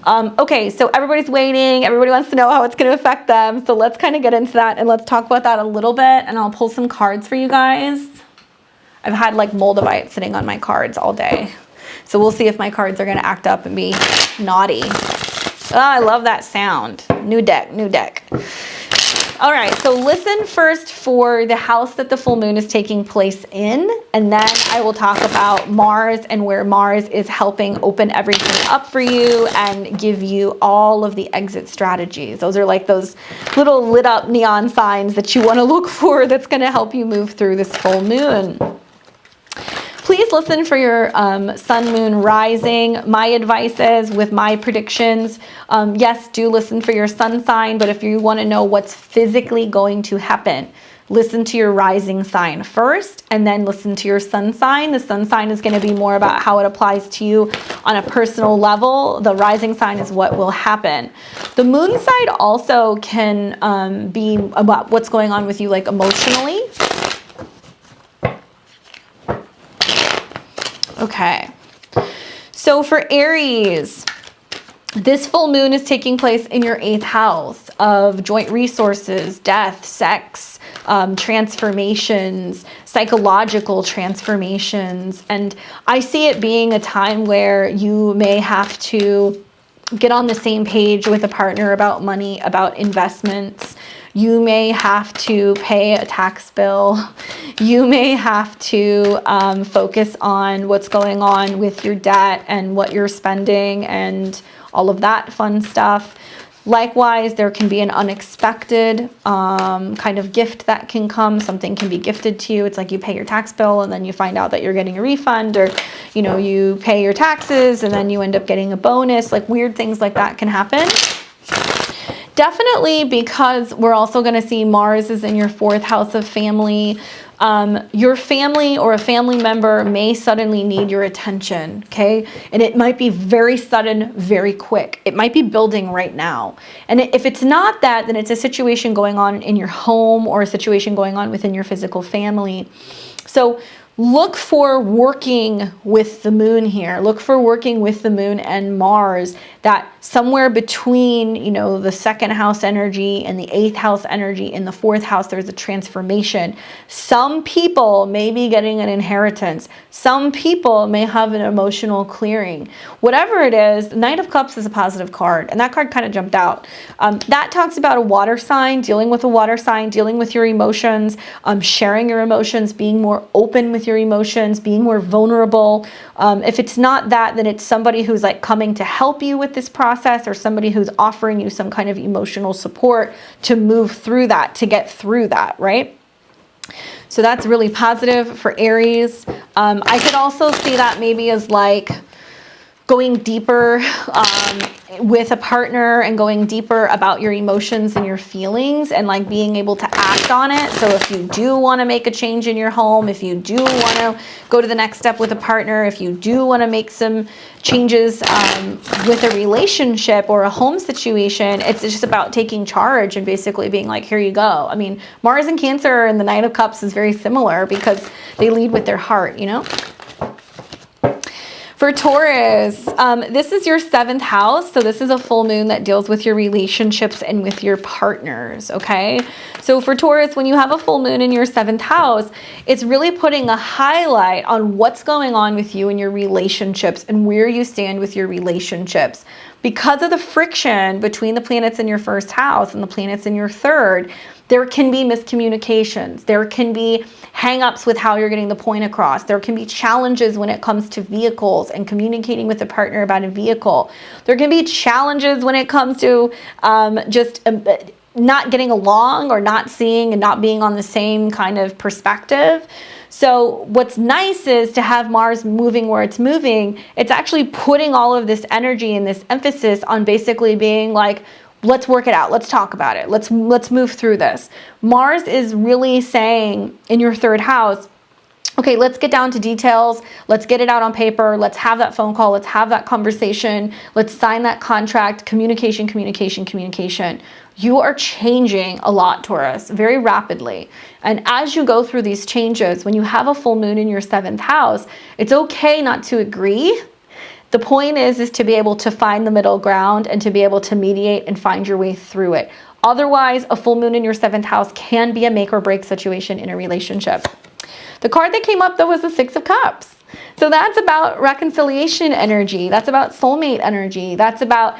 Okay, so everybody's waiting. Everybody wants to know how it's going to affect them. So let's kind of get into that, and let's talk about that a little bit, and I'll pull some cards for you guys. I've had like Moldavite sitting on my cards all day. So we'll see if my cards are going to act up and be naughty. Oh, I love that sound. New deck, new deck. All right, so listen first for the house that the full moon is taking place in, and then I will talk about Mars and where Mars is helping open everything up for you and give you all of the exit strategies. Those are like those little lit up neon signs that you want to look for that's going to help you move through this full moon. Please listen for your sun, moon, rising. My advice is with my predictions, yes, do listen for your sun sign, but if you want to know what's physically going to happen, listen to your rising sign first and then listen to your sun sign. The sun sign is going to be more about how it applies to you on a personal level. The rising sign is what will happen. The moon side also can be about what's going on with you like emotionally. Okay, so for Aries, this full moon is taking place in your 8th house of joint resources, death, sex, transformations, psychological transformations. And I see it being a time where you may have to get on the same page with a partner about money, about investments. You may have to pay a tax bill. You may have to focus on what's going on with your debt and what you're spending and all of that fun stuff. Likewise, there can be an unexpected kind of gift that can come. Something can be gifted to you. It's like you pay your tax bill and then you find out that you're getting a refund, or you know, you pay your taxes and then you end up getting a bonus. Like weird things like that can happen. Definitely, because we're also going to see Mars is in your 4th house of family. Your family or a family member may suddenly need your attention, okay? And it might be very sudden, very quick. It might be building right now. And if it's not that, then it's a situation going on in your home or a situation going on within your physical family. So look for working with the moon here. Look for working with the moon and Mars, that somewhere between, you know, the 2nd house energy and the 8th house energy in the 4th house, there's a transformation. Some people may be getting an inheritance. Some people may have an emotional clearing. Whatever it is, the Knight of Cups is a positive card, and that card kind of jumped out. That talks about a water sign, dealing with a water sign, dealing with your emotions, sharing your emotions, being more open with your emotions, being more vulnerable. If it's not that, then it's somebody who's like coming to help you with this process, or somebody who's offering you some kind of emotional support to move through that, to get through that, right? So that's really positive for Aries. I could also see that maybe as like going deeper with a partner and going deeper about your emotions and your feelings and like being able to act on it. So if you do want to make a change in your home, if you do want to go to the next step with a partner, if you do want to make some changes with a relationship or a home situation, it's just about taking charge and basically being like, here you go. I mean, Mars and Cancer and the Knight of Cups is very similar because they lead with their heart, you know? For Taurus, this is your 7th house. So this is a full moon that deals with your relationships and with your partners, okay? So for Taurus, when you have a full moon in your 7th house, it's really putting a highlight on what's going on with you and your relationships and where you stand with your relationships. Because of the friction between the planets in your 1st house and the planets in your 3rd, there can be miscommunications. There can be hang-ups with how you're getting the point across. There can be challenges when it comes to vehicles and communicating with a partner about a vehicle. There can be challenges when it comes to not getting along or not seeing and not being on the same kind of perspective. So what's nice is to have Mars moving where it's moving. It's actually putting all of this energy and this emphasis on basically being like, let's work it out. Let's talk about it. Let's move through this. Mars is really saying in your 3rd house, okay, let's get down to details. Let's get it out on paper. Let's have that phone call. Let's have that conversation. Let's sign that contract. Communication, communication, communication. You are changing a lot, Taurus, very rapidly. And as you go through these changes, when you have a full moon in your 7th house, it's okay not to agree. The point is to be able to find the middle ground and to be able to mediate and find your way through it. Otherwise, a full moon in your 7th house can be a make or break situation in a relationship. The card that came up though was the Six of Cups. So that's about reconciliation energy. That's about soulmate energy. That's about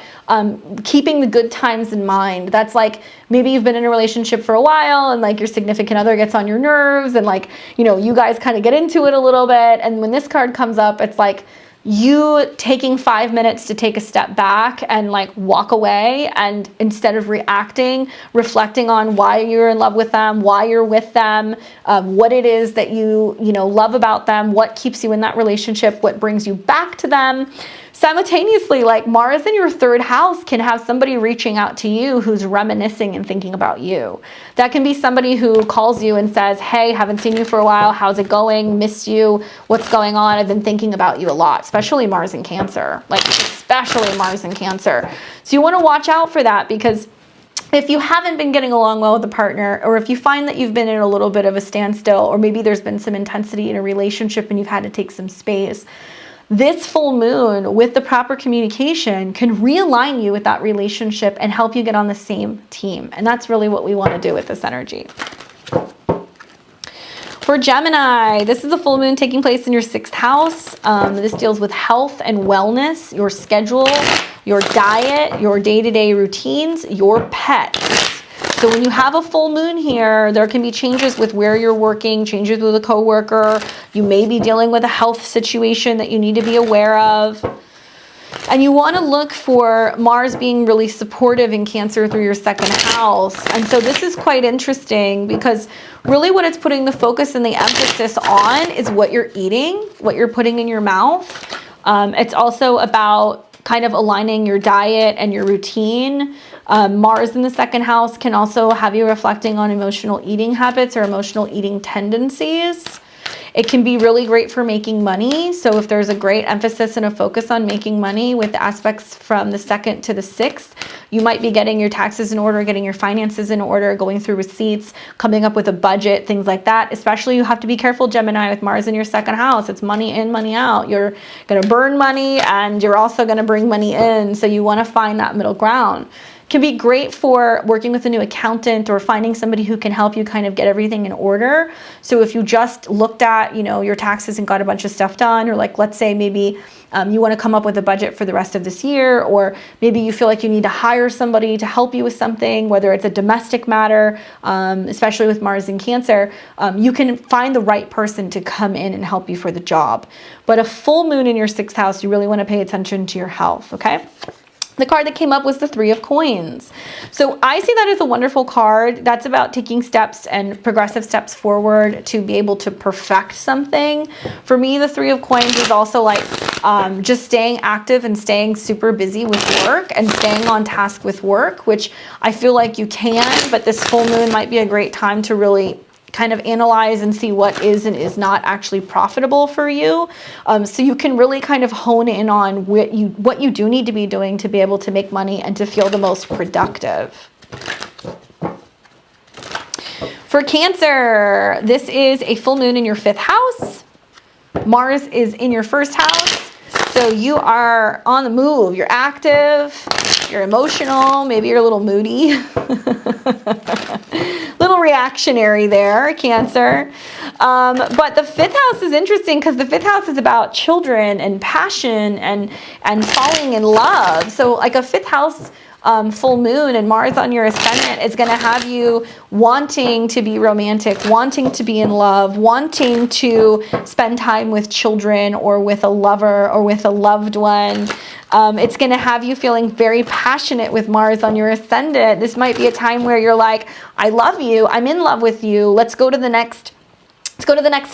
keeping the good times in mind. That's like maybe you've been in a relationship for a while and like your significant other gets on your nerves and like, you know, you guys kind of get into it a little bit. And when this card comes up, it's like you taking 5 minutes to take a step back and like walk away, and instead of reacting, reflecting on why you're in love with them, why you're with them, what it is that you love about them, what keeps you in that relationship, what brings you back to them. Simultaneously, like Mars in your third house can have somebody reaching out to you who's reminiscing and thinking about you. That can be somebody who calls you and says, hey, haven't seen you for a while. How's it going? Miss you. What's going on? I've been thinking about you a lot, especially Mars in Cancer, like especially Mars in Cancer. So you want to watch out for that, because if you haven't been getting along well with a partner, or if you find that you've been in a little bit of a standstill, or maybe there's been some intensity in a relationship and you've had to take some space, this full moon with the proper communication can realign you with that relationship and help you get on the same team. And that's really what we want to do with this energy. For Gemini, this is a full moon taking place in your 6th house. This deals with health and wellness, your schedule, your diet, your day-to-day routines, your pets. So when you have a full moon here, there can be changes with where you're working, changes with a coworker. You may be dealing with a health situation that you need to be aware of. And you want to look for Mars being really supportive in Cancer through your 2nd house. And so this is quite interesting, because really what it's putting the focus and the emphasis on is what you're eating, what you're putting in your mouth. It's also about kind of aligning your diet and your routine. Mars in the 2nd house can also have you reflecting on emotional eating habits or emotional eating tendencies. It can be really great for making money. So if there's a great emphasis and a focus on making money with aspects from the 2nd to the 6th, you might be getting your taxes in order, getting your finances in order, going through receipts, coming up with a budget, things like that. Especially you have to be careful, Gemini, with Mars in your 2nd house. It's money in, money out. You're going to burn money and you're also going to bring money in. So you want to find that middle ground. Can be great for working with a new accountant or finding somebody who can help you kind of get everything in order. So if you just looked at, your taxes and got a bunch of stuff done, or like, let's say maybe you want to come up with a budget for the rest of this year, or maybe you feel like you need to hire somebody to help you with something, whether it's a domestic matter, especially with Mars in Cancer, you can find the right person to come in and help you for the job. But a full moon in your 6th house, you really want to pay attention to your health, okay? The card that came up was the 3 of Coins. So I see that as a wonderful card. That's about taking steps and progressive steps forward to be able to perfect something. For me, the 3 of Coins is also like just staying active and staying super busy with work and staying on task with work, which I feel like you can, but this full moon might be a great time to really kind of analyze and see what is and is not actually profitable for you. So you can really kind of hone in on what you do need to be doing to be able to make money and to feel the most productive. For Cancer, this is a full moon in your 5th house. Mars is in your 1st house. So you are on the move. You're active. You're emotional. Maybe you're a little moody. Little reactionary there, Cancer. But the 5th house is interesting because the 5th house is about children and passion and falling in love. So like a 5th house full moon and Mars on your ascendant is going to have you wanting to be romantic, wanting to be in love, wanting to spend time with children or with a lover or with a loved one. It's going to have you feeling very passionate with Mars on your ascendant. This might be a time where you're like, I love you. I'm in love with you. Let's go to the next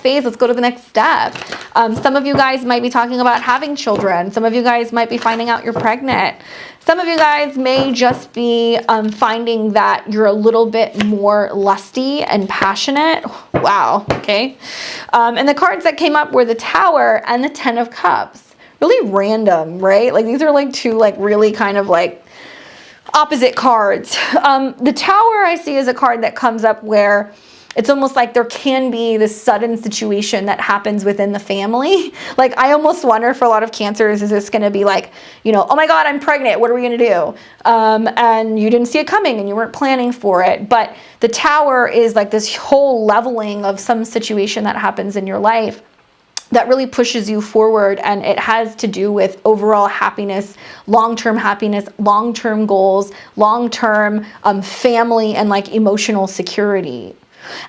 phase. Let's go to the next step. Some of you guys might be talking about having children. Some of you guys might be finding out you're pregnant. Some of you guys may just be finding that you're a little bit more lusty and passionate. Wow. Okay. And the cards that came up were the Tower and the 10 of Cups. Really random, right? Like these are like two like really kind of like opposite cards. The Tower I see is a card that comes up where it's almost like there can be this sudden situation that happens within the family. Like, I almost wonder for a lot of Cancers, is this going to be like, you know, oh my God, I'm pregnant. What are we going to do? And you didn't see it coming and you weren't planning for it. But the Tower is like this whole leveling of some situation that happens in your life that really pushes you forward, and it has to do with overall happiness, long-term goals, long-term family, and like emotional security.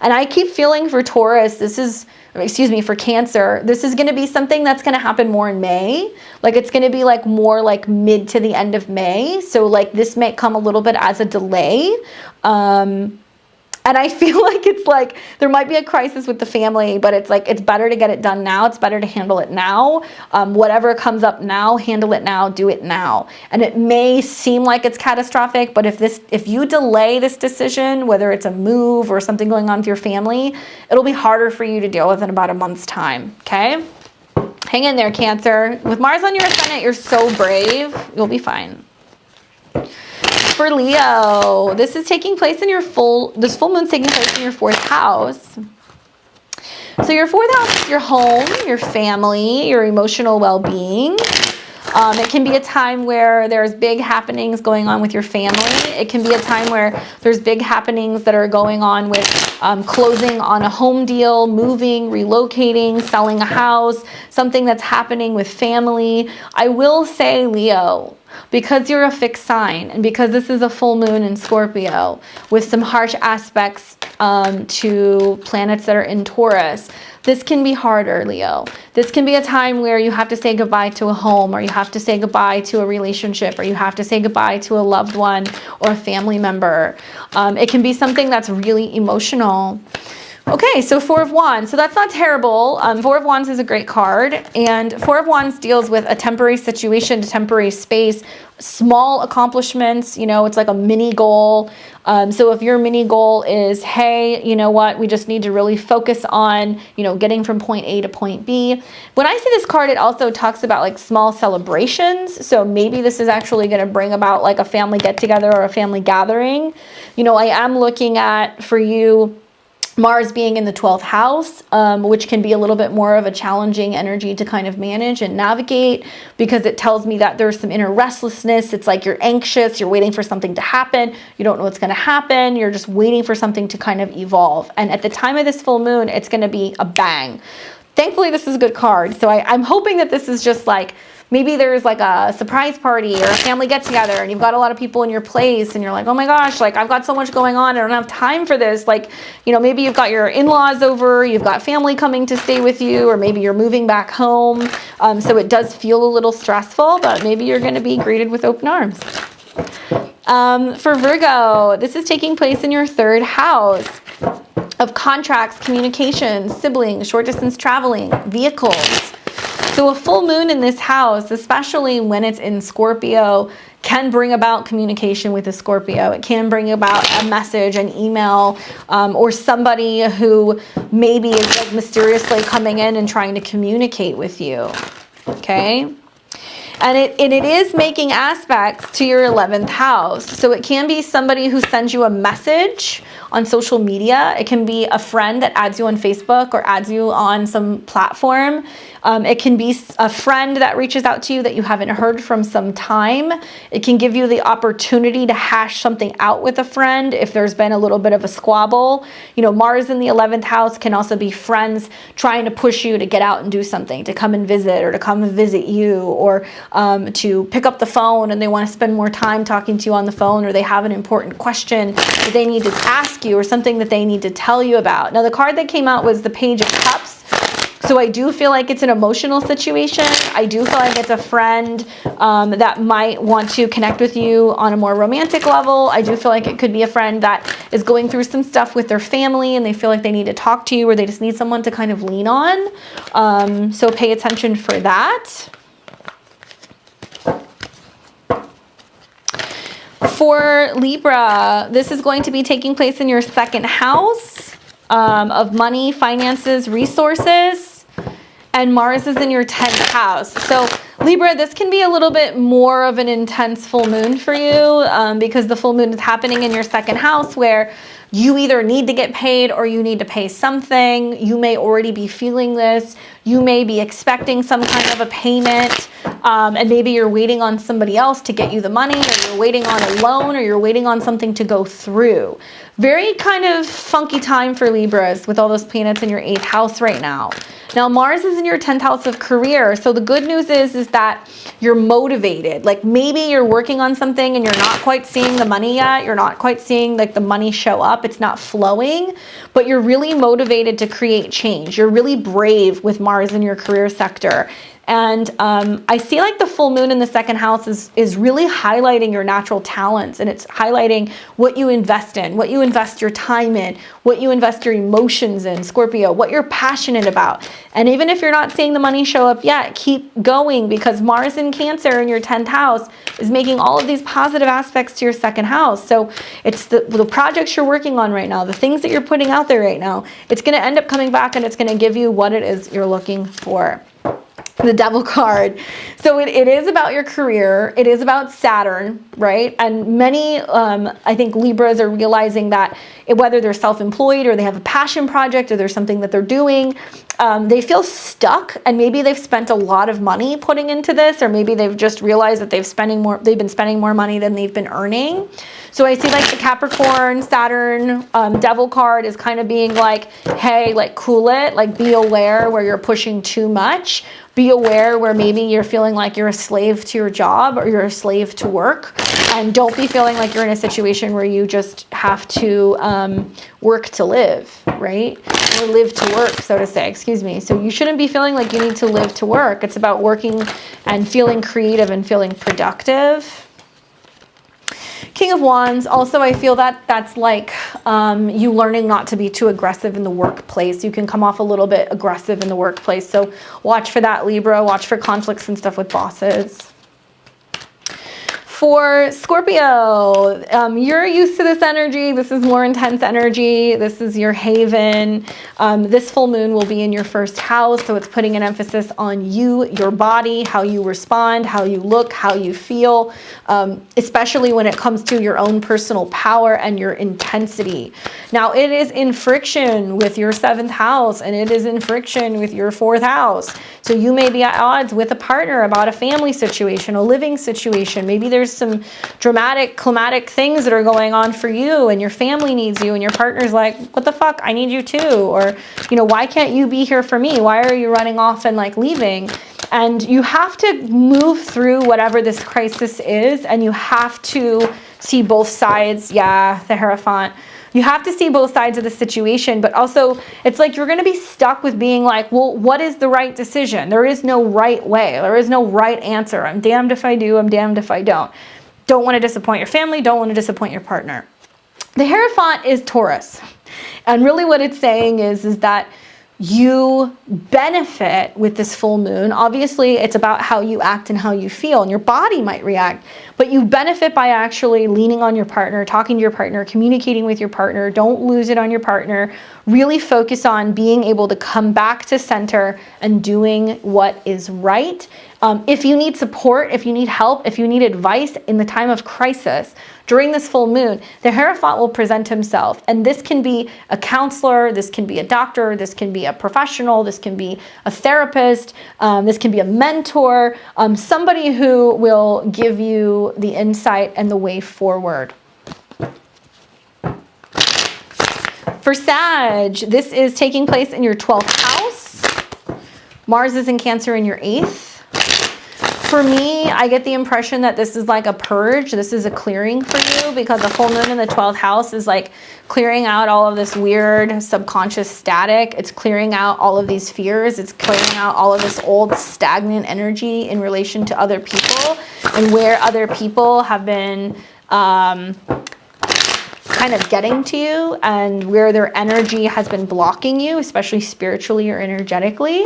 And I keep feeling for Taurus, for Cancer, this is going to be something that's going to happen more in May. Like, it's going to be like more like mid to the end of May. So like this may come a little bit as a delay. And I feel like it's like there might be a crisis with the family, but it's like it's better to get it done now. It's better to handle it now. Whatever comes up now, handle it now, do it now. And it may seem like it's catastrophic, but if you delay this decision, whether it's a move or something going on with your family, it'll be harder for you to deal with in about a month's time, okay? Hang in there, Cancer. With Mars on your ascendant, you're so brave. You'll be fine. For Leo, this is taking place in this full moon's taking place in your 4th house. So your 4th house is your home, your family, your emotional well-being. It can be a time where there's big happenings going on with your family. It can be a time where there's big happenings that are going on with closing on a home deal, moving, relocating, selling a house, something that's happening with family. I will say, Leo, because you're a fixed sign and because this is a full moon in Scorpio with some harsh aspects to planets that are in Taurus, this can be harder, Leo. This can be a time where you have to say goodbye to a home, or you have to say goodbye to a relationship, or you have to say goodbye to a loved one or a family member. It can be something that's really emotional. Okay, so 4 of Wands. So that's not terrible. 4 of Wands is a great card. And 4 of Wands deals with a temporary situation, a temporary space, small accomplishments. You know, it's like a mini goal. So if your mini goal is, hey, you know what, we just need to really focus on, you know, getting from point A to point B. When I see this card, it also talks about like small celebrations. So maybe this is actually going to bring about like a family get together or a family gathering. You know, I am looking at, for you, Mars being in the 12th house, which can be a little bit more of a challenging energy to kind of manage and navigate, because it tells me that there's some inner restlessness. It's like you're anxious, you're waiting for something to happen, you don't know what's going to happen, you're just waiting for something to kind of evolve. And at the time of this full moon, it's going to be a bang. Thankfully, this is a good card. So I'm hoping that this is just like, maybe there's like a surprise party or a family get together and you've got a lot of people in your place and you're like, oh my gosh, like I've got so much going on. I don't have time for this. Like, you know, maybe you've got your in-laws over, you've got family coming to stay with you, or maybe you're moving back home. So it does feel a little stressful, but maybe you're going to be greeted with open arms. For Virgo, this is taking place in your 3rd house of contracts, communications, siblings, short distance traveling, vehicles. So a full moon in this house, especially when it's in Scorpio, can bring about communication with a Scorpio. It can bring about a message, an email, or somebody who maybe is like mysteriously coming in and trying to communicate with you. Okay? And it is making aspects to your 11th house. So it can be somebody who sends you a message on social media. It can be a friend that adds you on Facebook or adds you on some platform. It can be a friend that reaches out to you that you haven't heard from some time. It can give you the opportunity to hash something out with a friend if there's been a little bit of a squabble. You know, Mars in the 11th house can also be friends trying to push you to get out and do something, to come and visit, or to come and visit you, or to pick up the phone and they want to spend more time talking to you on the phone, or they have an important question that they need to ask you, or something that they need to tell you about. Now, the card that came out was the Page of Cups. So I do feel like it's an emotional situation. I do feel like it's a friend that might want to connect with you on a more romantic level. I do feel like it could be a friend that is going through some stuff with their family and they feel like they need to talk to you, or they just need someone to kind of lean on. So pay attention for that. For Libra, this is going to be taking place in your 2nd house of money, finances, resources. and Mars is in your 10th house. So Libra, this can be a little bit more of an intense full moon for you because the full moon is happening in your 2nd house, where you either need to get paid or you need to pay something. You may already be feeling this. You may be expecting some kind of a payment, and maybe you're waiting on somebody else to get you the money, or you're waiting on a loan, or you're waiting on something to go through. Very kind of funky time for Libras with all those planets in your 8th house right now. Now, Mars is in your 10th house of career. So the good news is that you're motivated. Like maybe you're working on something and you're not quite seeing the money yet. You're not quite seeing like the money show up. It's not flowing, but you're really motivated to create change. You're really brave with Mars in your career sector. And I see like the full moon in the 2nd house is really highlighting your natural talents, and it's highlighting what you invest in, what you invest your time in, what you invest your emotions in, Scorpio, what you're passionate about. And even if you're not seeing the money show up yet, keep going, because Mars in Cancer in your 10th house is making all of these positive aspects to your 2nd house. So it's the projects you're working on right now, the things that you're putting out there right now, it's going to end up coming back and it's going to give you what it is you're looking for. The Devil card. So it is about your career. It is about Saturn, right? And many, I think Libras are realizing that whether they're self-employed or they have a passion project or there's something that they're doing, they feel stuck, and maybe they've spent a lot of money putting into this, or maybe they've just realized that they've been spending more money than they've been earning. So I see like the Capricorn, Saturn, Devil card is kind of being like, hey, like cool it, like be aware where you're pushing too much. Be aware where maybe you're feeling like you're a slave to your job or you're a slave to work. And don't be feeling like you're in a situation where you just have to work to live, right? Or live to work, so to say, excuse me. So you shouldn't be feeling like you need to live to work. It's about working and feeling creative and feeling productive. King of Wands, also I feel that that's like you learning not to be too aggressive in the workplace. You can come off a little bit aggressive in the workplace. So watch for that, Libra. Watch for conflicts and stuff with bosses. For Scorpio, you're used to this energy. This is more intense energy. This is your haven. This full moon will be in your 1st house, so it's putting an emphasis on you, your body, how you respond, how you look, how you feel, especially when it comes to your own personal power and your intensity. Now, it is in friction with your 7th house, and it is in friction with your 4th house. So you may be at odds with a partner about a family situation, a living situation. Maybe there's some dramatic, climatic things that are going on for you, and your family needs you, and your partner's like, what the fuck, I need you too. Or, you know, why can't you be here for me? Why are you running off and like leaving? And you have to move through whatever this crisis is, and you have to see both sides. Yeah, the Hierophant. You have to see both sides of the situation, but also it's like you're going to be stuck with being like, well, what is the right decision? There is no right way. There is no right answer. I'm damned if I do. I'm damned if I don't. Don't want to disappoint your family. Don't want to disappoint your partner. The Hierophant is Taurus. And really what it's saying is that you benefit with this full moon. Obviously, it's about how you act and how you feel, and your body might react, but you benefit by actually leaning on your partner, talking to your partner, communicating with your partner. Don't lose it on your partner. Really focus on being able to come back to center and doing what is right. If you need support, if you need help, if you need advice in the time of crisis, during this full moon, the Hierophant will present himself. And this can be a counselor, this can be a doctor, this can be a professional, this can be a therapist, this can be a mentor, somebody who will give you the insight and the way forward. For Sag, this is taking place in your 12th house. Mars is in Cancer in your 8th. For me, I get the impression that this is like a purge. This is a clearing for you, because the full moon in the 12th house is like clearing out all of this weird subconscious static. It's clearing out all of these fears. It's clearing out all of this old stagnant energy in relation to other people, and where other people have been kind of getting to you, and where their energy has been blocking you, especially spiritually or energetically.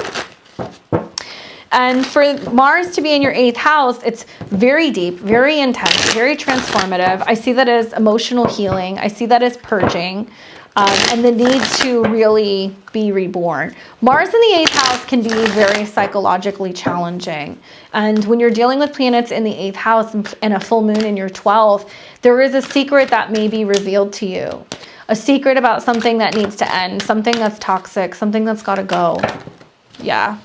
And for Mars to be in your 8th house, it's very deep, very intense, very transformative. I see that as emotional healing. I see that as purging. and the need to really be reborn. Mars in the 8th house can be very psychologically challenging. And when you're dealing with planets in the 8th house and a full moon in your 12th, there is a secret that may be revealed to you. A secret about something that needs to end, something that's toxic, something that's got to go. Yeah.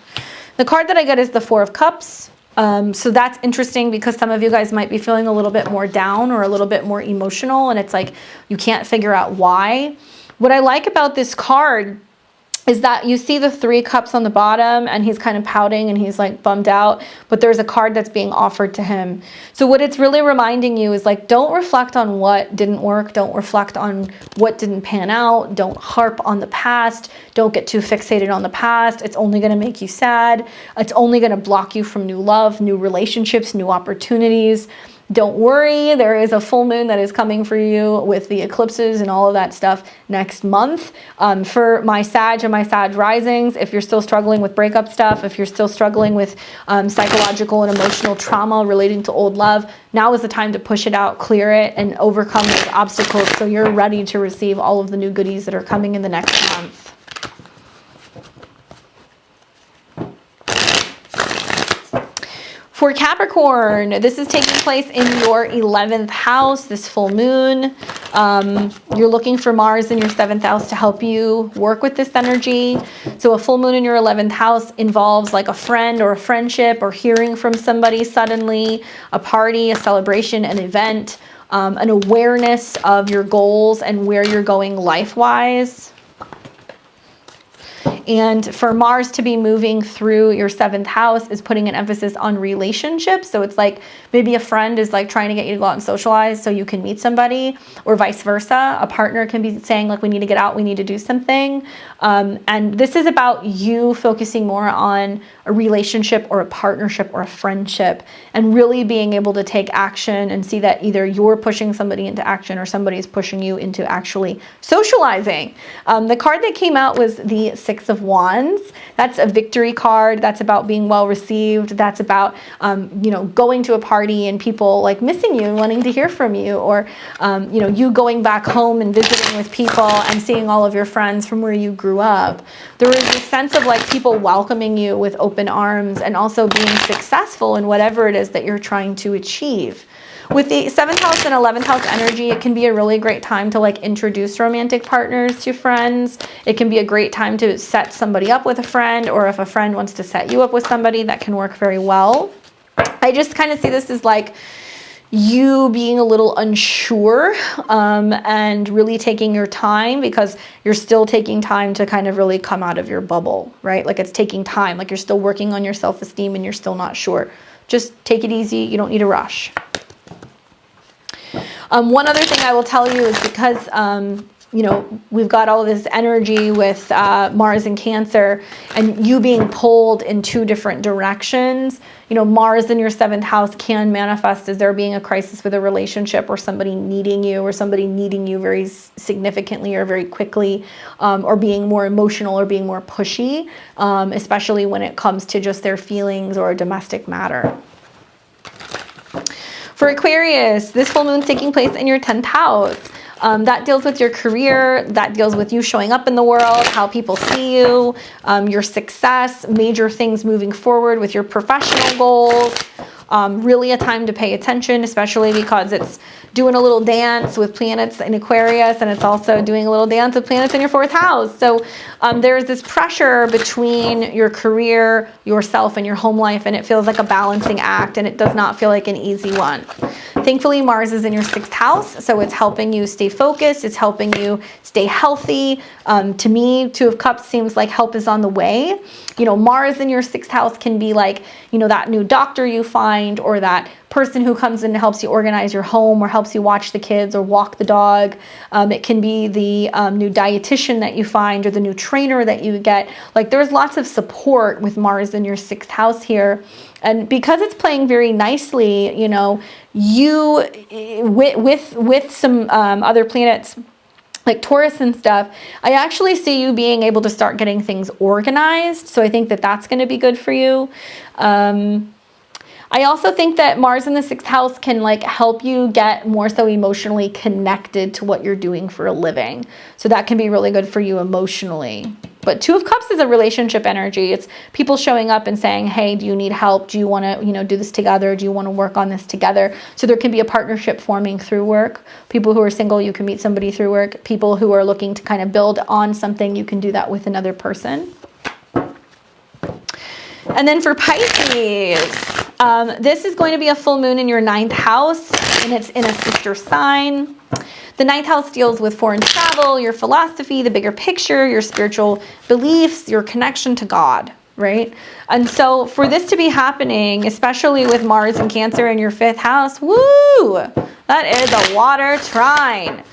The card that I get is the Four of Cups. So that's interesting because some of you guys might be feeling a little bit more down or a little bit more emotional, and it's like you can't figure out why. What I like about this card is that you see the 3 cups on the bottom and he's kind of pouting and he's like bummed out, but there's a card that's being offered to him. So what it's really reminding you is like, don't reflect on what didn't work. Don't reflect on what didn't pan out. Don't harp on the past. Don't get too fixated on the past. It's only going to make you sad. It's only going to block you from new love, new relationships, new opportunities. Don't worry, there is a full moon that is coming for you with the eclipses and all of that stuff next month. For my Sag and my Sag risings, if you're still struggling with breakup stuff, if you're still struggling with psychological and emotional trauma relating to old love, now is the time to push it out, clear it, and overcome those obstacles so you're ready to receive all of the new goodies that are coming in the next month. For Capricorn, this is taking place in your 11th house, this full moon. You're looking for Mars in your 7th house to help you work with this energy. So a full moon in your 11th house involves like a friend or a friendship or hearing from somebody suddenly, a party, a celebration, an event, an awareness of your goals and where you're going life-wise. And for Mars to be moving through your 7th house is putting an emphasis on relationships. So it's like maybe a friend is like trying to get you to go out and socialize so you can meet somebody, or vice versa. A partner can be saying like, we need to get out, we need to do something. And this is about you focusing more on a relationship or a partnership or a friendship and really being able to take action and see that either you're pushing somebody into action or somebody's pushing you into actually socializing. The card that came out was the Six of Wands. That's a victory card. That's about being well received. That's about, you know, going to a party and people like missing you and wanting to hear from you, or, you know, you going back home and visiting with people and seeing all of your friends from where you grew up. There is a sense of like people welcoming you with open arms and also being successful in whatever it is that you're trying to achieve. With the 7th house and 11th house energy, it can be a really great time to like introduce romantic partners to friends. It can be a great time to set somebody up with a friend, or if a friend wants to set you up with somebody, that can work very well. I just kind of see this as like you being a little unsure and really taking your time, because you're still taking time to kind of really come out of your bubble, right? Like it's taking time, like you're still working on your self-esteem and you're still not sure. Just take it easy. You don't need to rush. One other thing I will tell you is because, you know, we've got all of this energy with Mars and Cancer and you being pulled in 2 different directions. You know, Mars in your 7th house can manifest as there being a crisis with a relationship, or somebody needing you, or somebody needing you very significantly or very quickly, or being more emotional or being more pushy, especially when it comes to just their feelings or a domestic matter. For Aquarius, this full moon is taking place in your 10th house. That deals with your career, that deals with you showing up in the world, how people see you, your success, major things moving forward with your professional goals. Really a time to pay attention, especially because it's doing a little dance with planets in Aquarius, and it's also doing a little dance with planets in your 4th house. So there's this pressure between your career, yourself, and your home life, and it feels like a balancing act, and it does not feel like an easy one. Thankfully, Mars is in your 6th house, so it's helping you stay focused. It's helping you stay healthy. To me, 2 of Cups seems like help is on the way. You know, Mars in your 6th house can be like, you know, that new doctor you find, or that person who comes in and helps you organize your home, or helps you watch the kids or walk the dog. It can be the new dietitian that you find, or the new trainer that you get. Like there's lots of support with Mars in your 6th house here. And because it's playing very nicely, you know, you with some other planets like Taurus and stuff, I actually see you being able to start getting things organized. So I think that that's going to be good for you. I also think that Mars in the 6th house can like help you get more so emotionally connected to what you're doing for a living. So that can be really good for you emotionally. But 2 of Cups is a relationship energy. It's people showing up and saying, hey, do you need help? Do you want to, do this together? Do you want to work on this together? So there can be a partnership forming through work. People who are single, you can meet somebody through work. People who are looking to kind of build on something, you can do that with another person. And then for Pisces, this is going to be a full moon in your 9th house, and it's in a sister sign. The 9th house deals with foreign travel, your philosophy, the bigger picture, your spiritual beliefs, your connection to God, right? And so for this to be happening, especially with Mars and Cancer in your 5th house, woo, that is a water trine.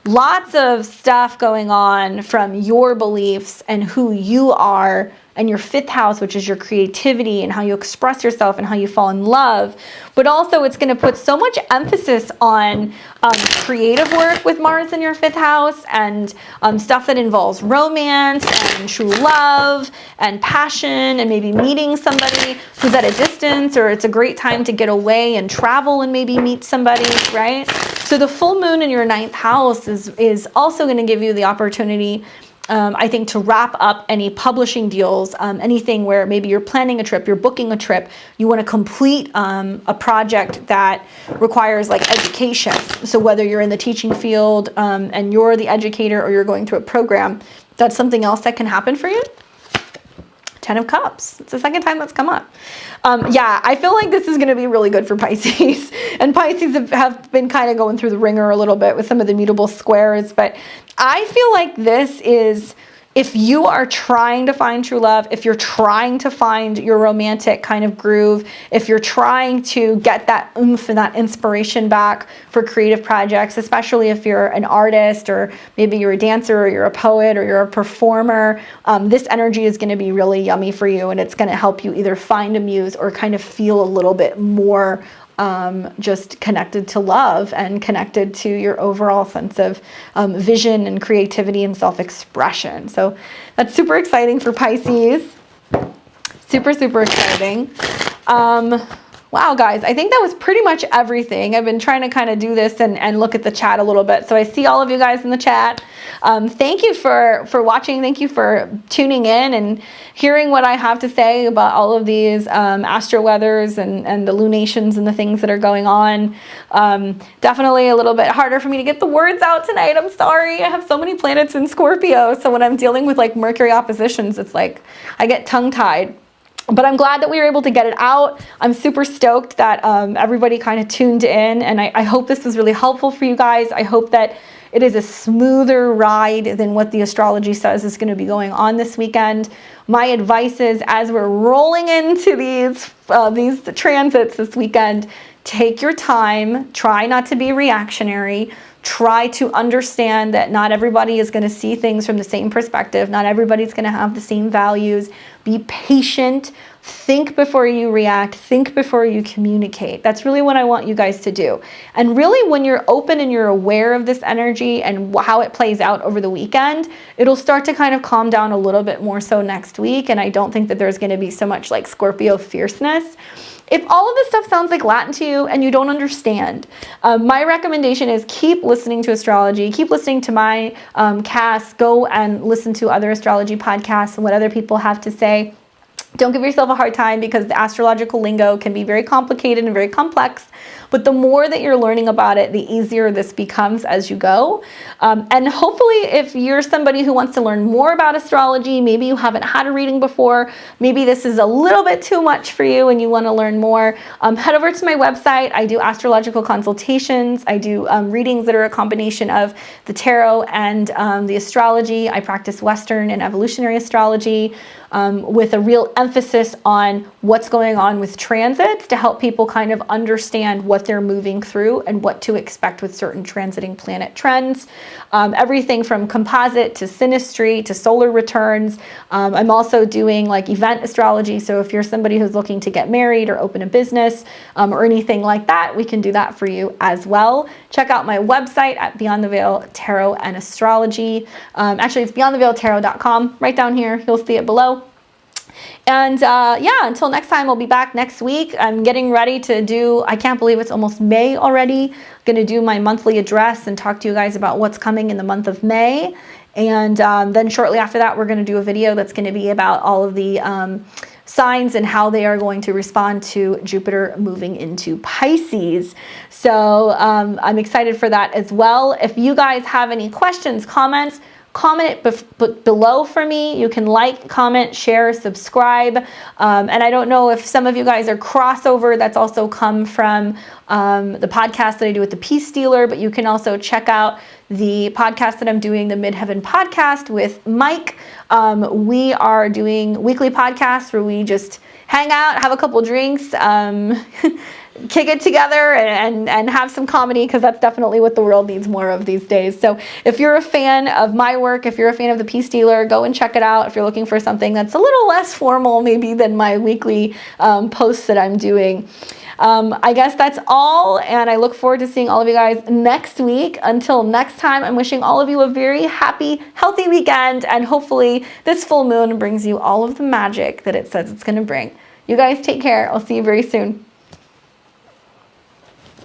Lots of stuff going on from your beliefs and who you are, and your 5th house, which is your creativity and how you express yourself and how you fall in love. But also it's going to put so much emphasis on creative work with Mars in your 5th house, and stuff that involves romance and true love and passion, and maybe meeting somebody who's at a distance, or it's a great time to get away and travel and maybe meet somebody, right? So the full moon in your 9th house is also going to give you the opportunity, I think, to wrap up any publishing deals, anything where maybe you're planning a trip, you're booking a trip, you want to complete a project that requires like education. So whether you're in the teaching field and you're the educator, or you're going through a program, that's something else that can happen for you. 10 of Cups. It's the second time that's come up. Yeah, I feel like this is going to be really good for Pisces. And Pisces have been kind of going through the ringer a little bit with some of the mutable squares. But I feel like this is, if you are trying to find true love, if you're trying to find your romantic kind of groove, if you're trying to get that oomph and that inspiration back for creative projects, especially if you're an artist, or maybe you're a dancer, or you're a poet, or you're a performer, this energy is going to be really yummy for you, and it's going to help you either find a muse or kind of feel a little bit more just connected to love and connected to your overall sense of vision and creativity and self-expression. So that's super exciting for Pisces. Super, super exciting. Wow, guys, I think that was pretty much everything. I've been trying to kind of do this and look at the chat a little bit. So I see all of you guys in the chat. Thank you for watching. Thank you for tuning in and hearing what I have to say about all of these astro weathers and the lunations and the things that are going on. Definitely a little bit harder for me to get the words out tonight. I'm sorry. I have so many planets in Scorpio. So when I'm dealing with like Mercury oppositions, it's like I get tongue-tied. But I'm glad that we were able to get it out. I'm super stoked that everybody kind of tuned in, and I hope this was really helpful for you guys. I hope that it is a smoother ride than what the astrology says is going to be going on this weekend. My advice is, as we're rolling into these transits this weekend, take your time. Try not to be reactionary. Try to understand that not everybody is going to see things from the same perspective. Not everybody's going to have the same values. Be patient. Think before you react. Think before you communicate. That's really what I want you guys to do. And really, when you're open and you're aware of this energy and how it plays out over the weekend, it'll start to kind of calm down a little bit more so next week. And I don't think that there's going to be so much like Scorpio fierceness. If all of this stuff sounds like Latin to you and you don't understand, my recommendation is keep listening to astrology, keep listening to my cast, go and listen to other astrology podcasts and what other people have to say. Don't give yourself a hard time, because the astrological lingo can be very complicated and very complex. But the more that you're learning about it, the easier this becomes as you go. And hopefully, if you're somebody who wants to learn more about astrology, maybe you haven't had a reading before, maybe this is a little bit too much for you and you want to learn more, head over to my website. I do astrological consultations. I do readings that are a combination of the tarot and the astrology. I practice Western and evolutionary astrology, with a real emphasis on what's going on with transits to help people kind of understand what they're moving through and what to expect with certain transiting planet trends. Everything from composite to synastry to solar returns. I'm also doing like event astrology. So if you're somebody who's looking to get married or open a business or anything like that, we can do that for you as well. Check out my website at Beyond the Veil Tarot and Astrology. Actually, it's beyondtheveiltarot.com. Right down here, you'll see it below. And yeah, until next time, I'll be back next week. I'm getting ready to do, I can't believe it's almost May already. I'm going to do my monthly address and talk to you guys about what's coming in the month of May. And then shortly after that, we're going to do a video that's going to be about all of the signs and how they are going to respond to Jupiter moving into Pisces. So I'm excited for that as well. If you guys have any questions, comments, comment it below for me. You can like, comment, share, subscribe. And I don't know if some of you guys are crossover. That's also come from the podcast that I do with the Peace Stealer, but you can also check out the podcast that I'm doing, the Midheaven podcast with Mike. We are doing weekly podcasts where we just hang out, have a couple drinks, kick it together and have some comedy, because that's definitely what the world needs more of these days. So if you're a fan of my work, if you're a fan of the Peace Dealer, go and check it out. If you're looking for something that's a little less formal maybe than my weekly posts that I'm doing. I guess that's all, and I look forward to seeing all of you guys next week. Until next time, I'm wishing all of you a very happy, healthy weekend, and hopefully this full moon brings you all of the magic that it says it's going to bring. You guys take care. I'll see you very soon.